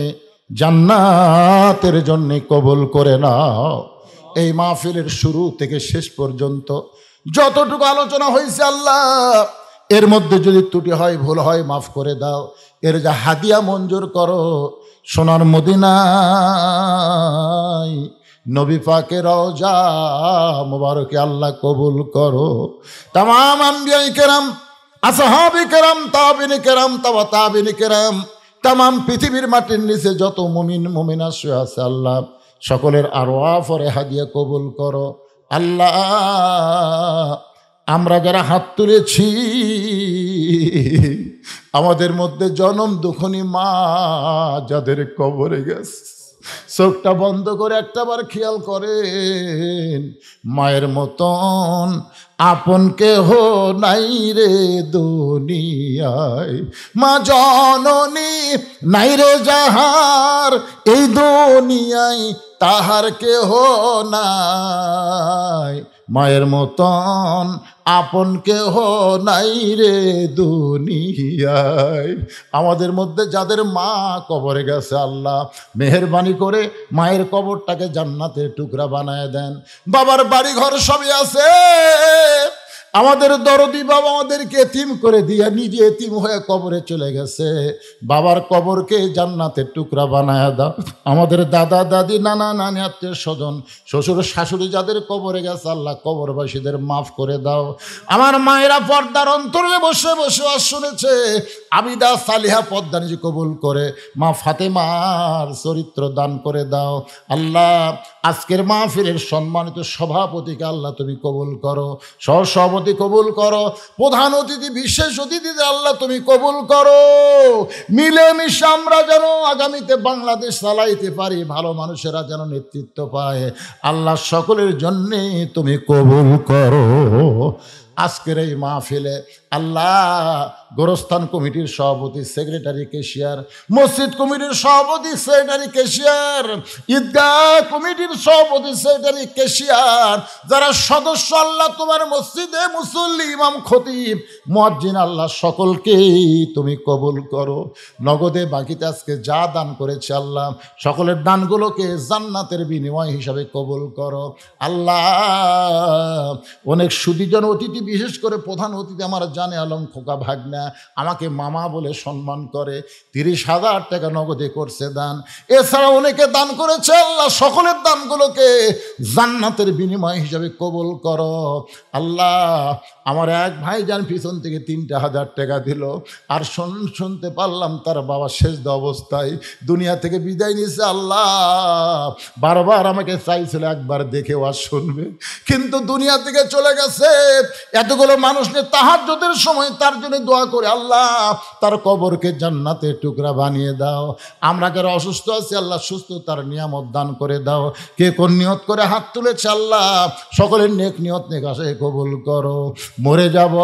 Speaker 1: জান্নাতের জন্য কবুল করে নাও। এই মাহফিলের শুরু থেকে শেষ পর্যন্ত যতটুকু আলোচনা হয়েছে আল্লাহ, এর মধ্যে যদি ত্রুটি হয়, ভুল হয়, মাফ করে দাও। এর যা হাদিয়া মঞ্জুর করো সোনার মদিনায় নবী পাকের রওজা মুবারকে আল্লাহ কবুল করো। তামাম আম্বিয়ায়ে কেরাম, আসহাবে কেরাম, তাবিঈনে কেরাম, তাবা তাবিঈনে কেরাম, তামাম পৃথিবীর মাটির নিচে যত মুমিন মুমিনা শুয়ে আছে আল্লাহ সকলের আরওয়াফে হাদিয়া কবুল করো। আল্লাহ আমরা যারা হাত তুলেছি, আমাদের মধ্যে জনম দুঃখনী মা যাদের কবরে গেছে, চোখটা বন্ধ করে একটাবার খেয়াল করেন, মায়ের মতন আপন কেহ নাই রে দুনিয়ায়, মা জননী নাই রে যাহার এই দুনিয়ায়, তাহার কেহ নাই, মায়ের মতন আপন কেহ নাই রে দুনিয়ায়। আমাদের মধ্যে যাদের মা কবরে গেছে আল্লাহ মেহেরবানি করে মায়ের কবরটাকে জান্নাতের টুকরা বানায় দেন। বাবার বাড়ি ঘর সবই আছে, আমাদের দরদি বাবা আমাদেরকে এতিম করে দিয়া নিজে এতিম হয়ে কবরে চলে গেছে, বাবার কবরকে জান্নাতের টুকরা বানায় দাও। আমাদের দাদা দাদি নানা নানি আত্মীয় স্বজন শ্বশুর শাশুড়ি যাদের কবরে গেছে আল্লাহ কবরবাসীদের মাফ করে দাও। আমার মায়েরা পর্দার অন্তরে বসে বসে শুনেছে, আবিদা সালিহা পর্দা নিজে কবুল করে মা ফাতেমার চরিত্র দান করে দাও। আল্লাহ আজকের মাহফিলের সম্মানিত সভাপতিকে আল্লাহ তুমি কবুল করো, সহসভাপতি কবুল করো, প্রধান অতিথি বিশেষ অতিথিদের আল্লাহ তুমি কবুল করো। মিলেমিশে আমরা যেন আগামীতে বাংলাদেশ চালাইতে পারি, ভালো মানুষেরা যেন নেতৃত্ব পায়, আল্লাহ সকলের জন্যে তুমি কবুল করো। আজকের এই মাহফিলে আল্লাহ গোরস্থান কমিটির সভাপতি, সেক্রেটারি, ক্যাশিয়ার, মসজিদ কমিটির সভাপতি, সেক্রেটারি, ক্যাশিয়ার, ঈদগাহ কমিটির সভাপতি, সেক্রেটারি, ক্যাশিয়ার, যারা সদস্য আল্লাহ তোমার মসজিদে মুসল্লি, ইমাম, খতিব, মুয়াজ্জিন আল্লাহ সকলকেই তুমি কবুল করো। নগদে বাকিতে আজকে যা দান করেছে আল্লাহ সকলের দানগুলোকে জান্নাতের বিনিময় হিসাবে কবুল করো। আল্লাহ অনেক সুদীজন অতিথি, বিশেষ করে প্রধান অতিথি আমার জানে আলম খোকা ভাগনা, আমাকে মামা বলে সম্মান করে, 30,000 টাকা নগদে করছে দান। এছাড়া অনেকে দান করেছে আল্লাহ সকলের দানগুলোকে জান্নাতের বিনিময় হিসাবে কবুল করো। আল্লাহ আমার এক ভাইজান পিছন থেকে 3,000 টাকা দিল, আর শুনতে পারলাম তার বাবা শেষদা অবস্থায় দুনিয়া থেকে বিদায় নিয়েছে। আল্লাহ বারবার আমাকে চাইছিল একবার দেখেও আর শুনবে, কিন্তু দুনিয়া থেকে চলে গেছে। এতগুলো মানুষ নিয়ে তাহাজ্জুদের সময় তার জন্য দোয়া করে আল্লাহ তার কবরকে জান্নাতের টুকরা বানিয়ে দাও। আমরা যারা অসুস্থ আছি আল্লাহ সুস্থতার নিয়ামত দান করে দাও। কে কোন নিয়ত করে হাত তুলেছে আল্লাহ সকলের নেক নিয়ত নেক আশায় কবুল করো। মরে যাব,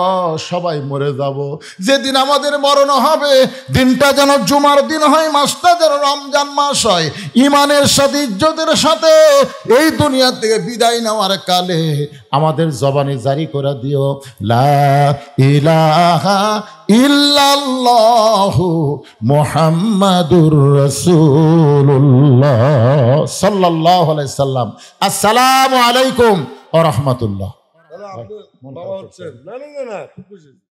Speaker 1: সবাই মরে যাব, যেদিন আমাদের মরণ হবে দিনটা যেন জুমার দিন হয়, মাসটা যেন রমজান মাস হয়, ইমানের সাথে ইজ্জতের সাথে এই দুনিয়া থেকে বিদায় নেওয়ার কালে আমাদের জবানে জারি করে দিও লা ইলাহা ইল্লাল্লাহু মুহাম্মাদুর রাসূলুল্লাহ সাল্লাল্লাহু আলাইহি সাল্লাম। আসসালামু আলাইকুম ওয়া রাহমাতুল্লাহ।
Speaker 2: বাবা হচ্ছেন না না না না খুব খুশি।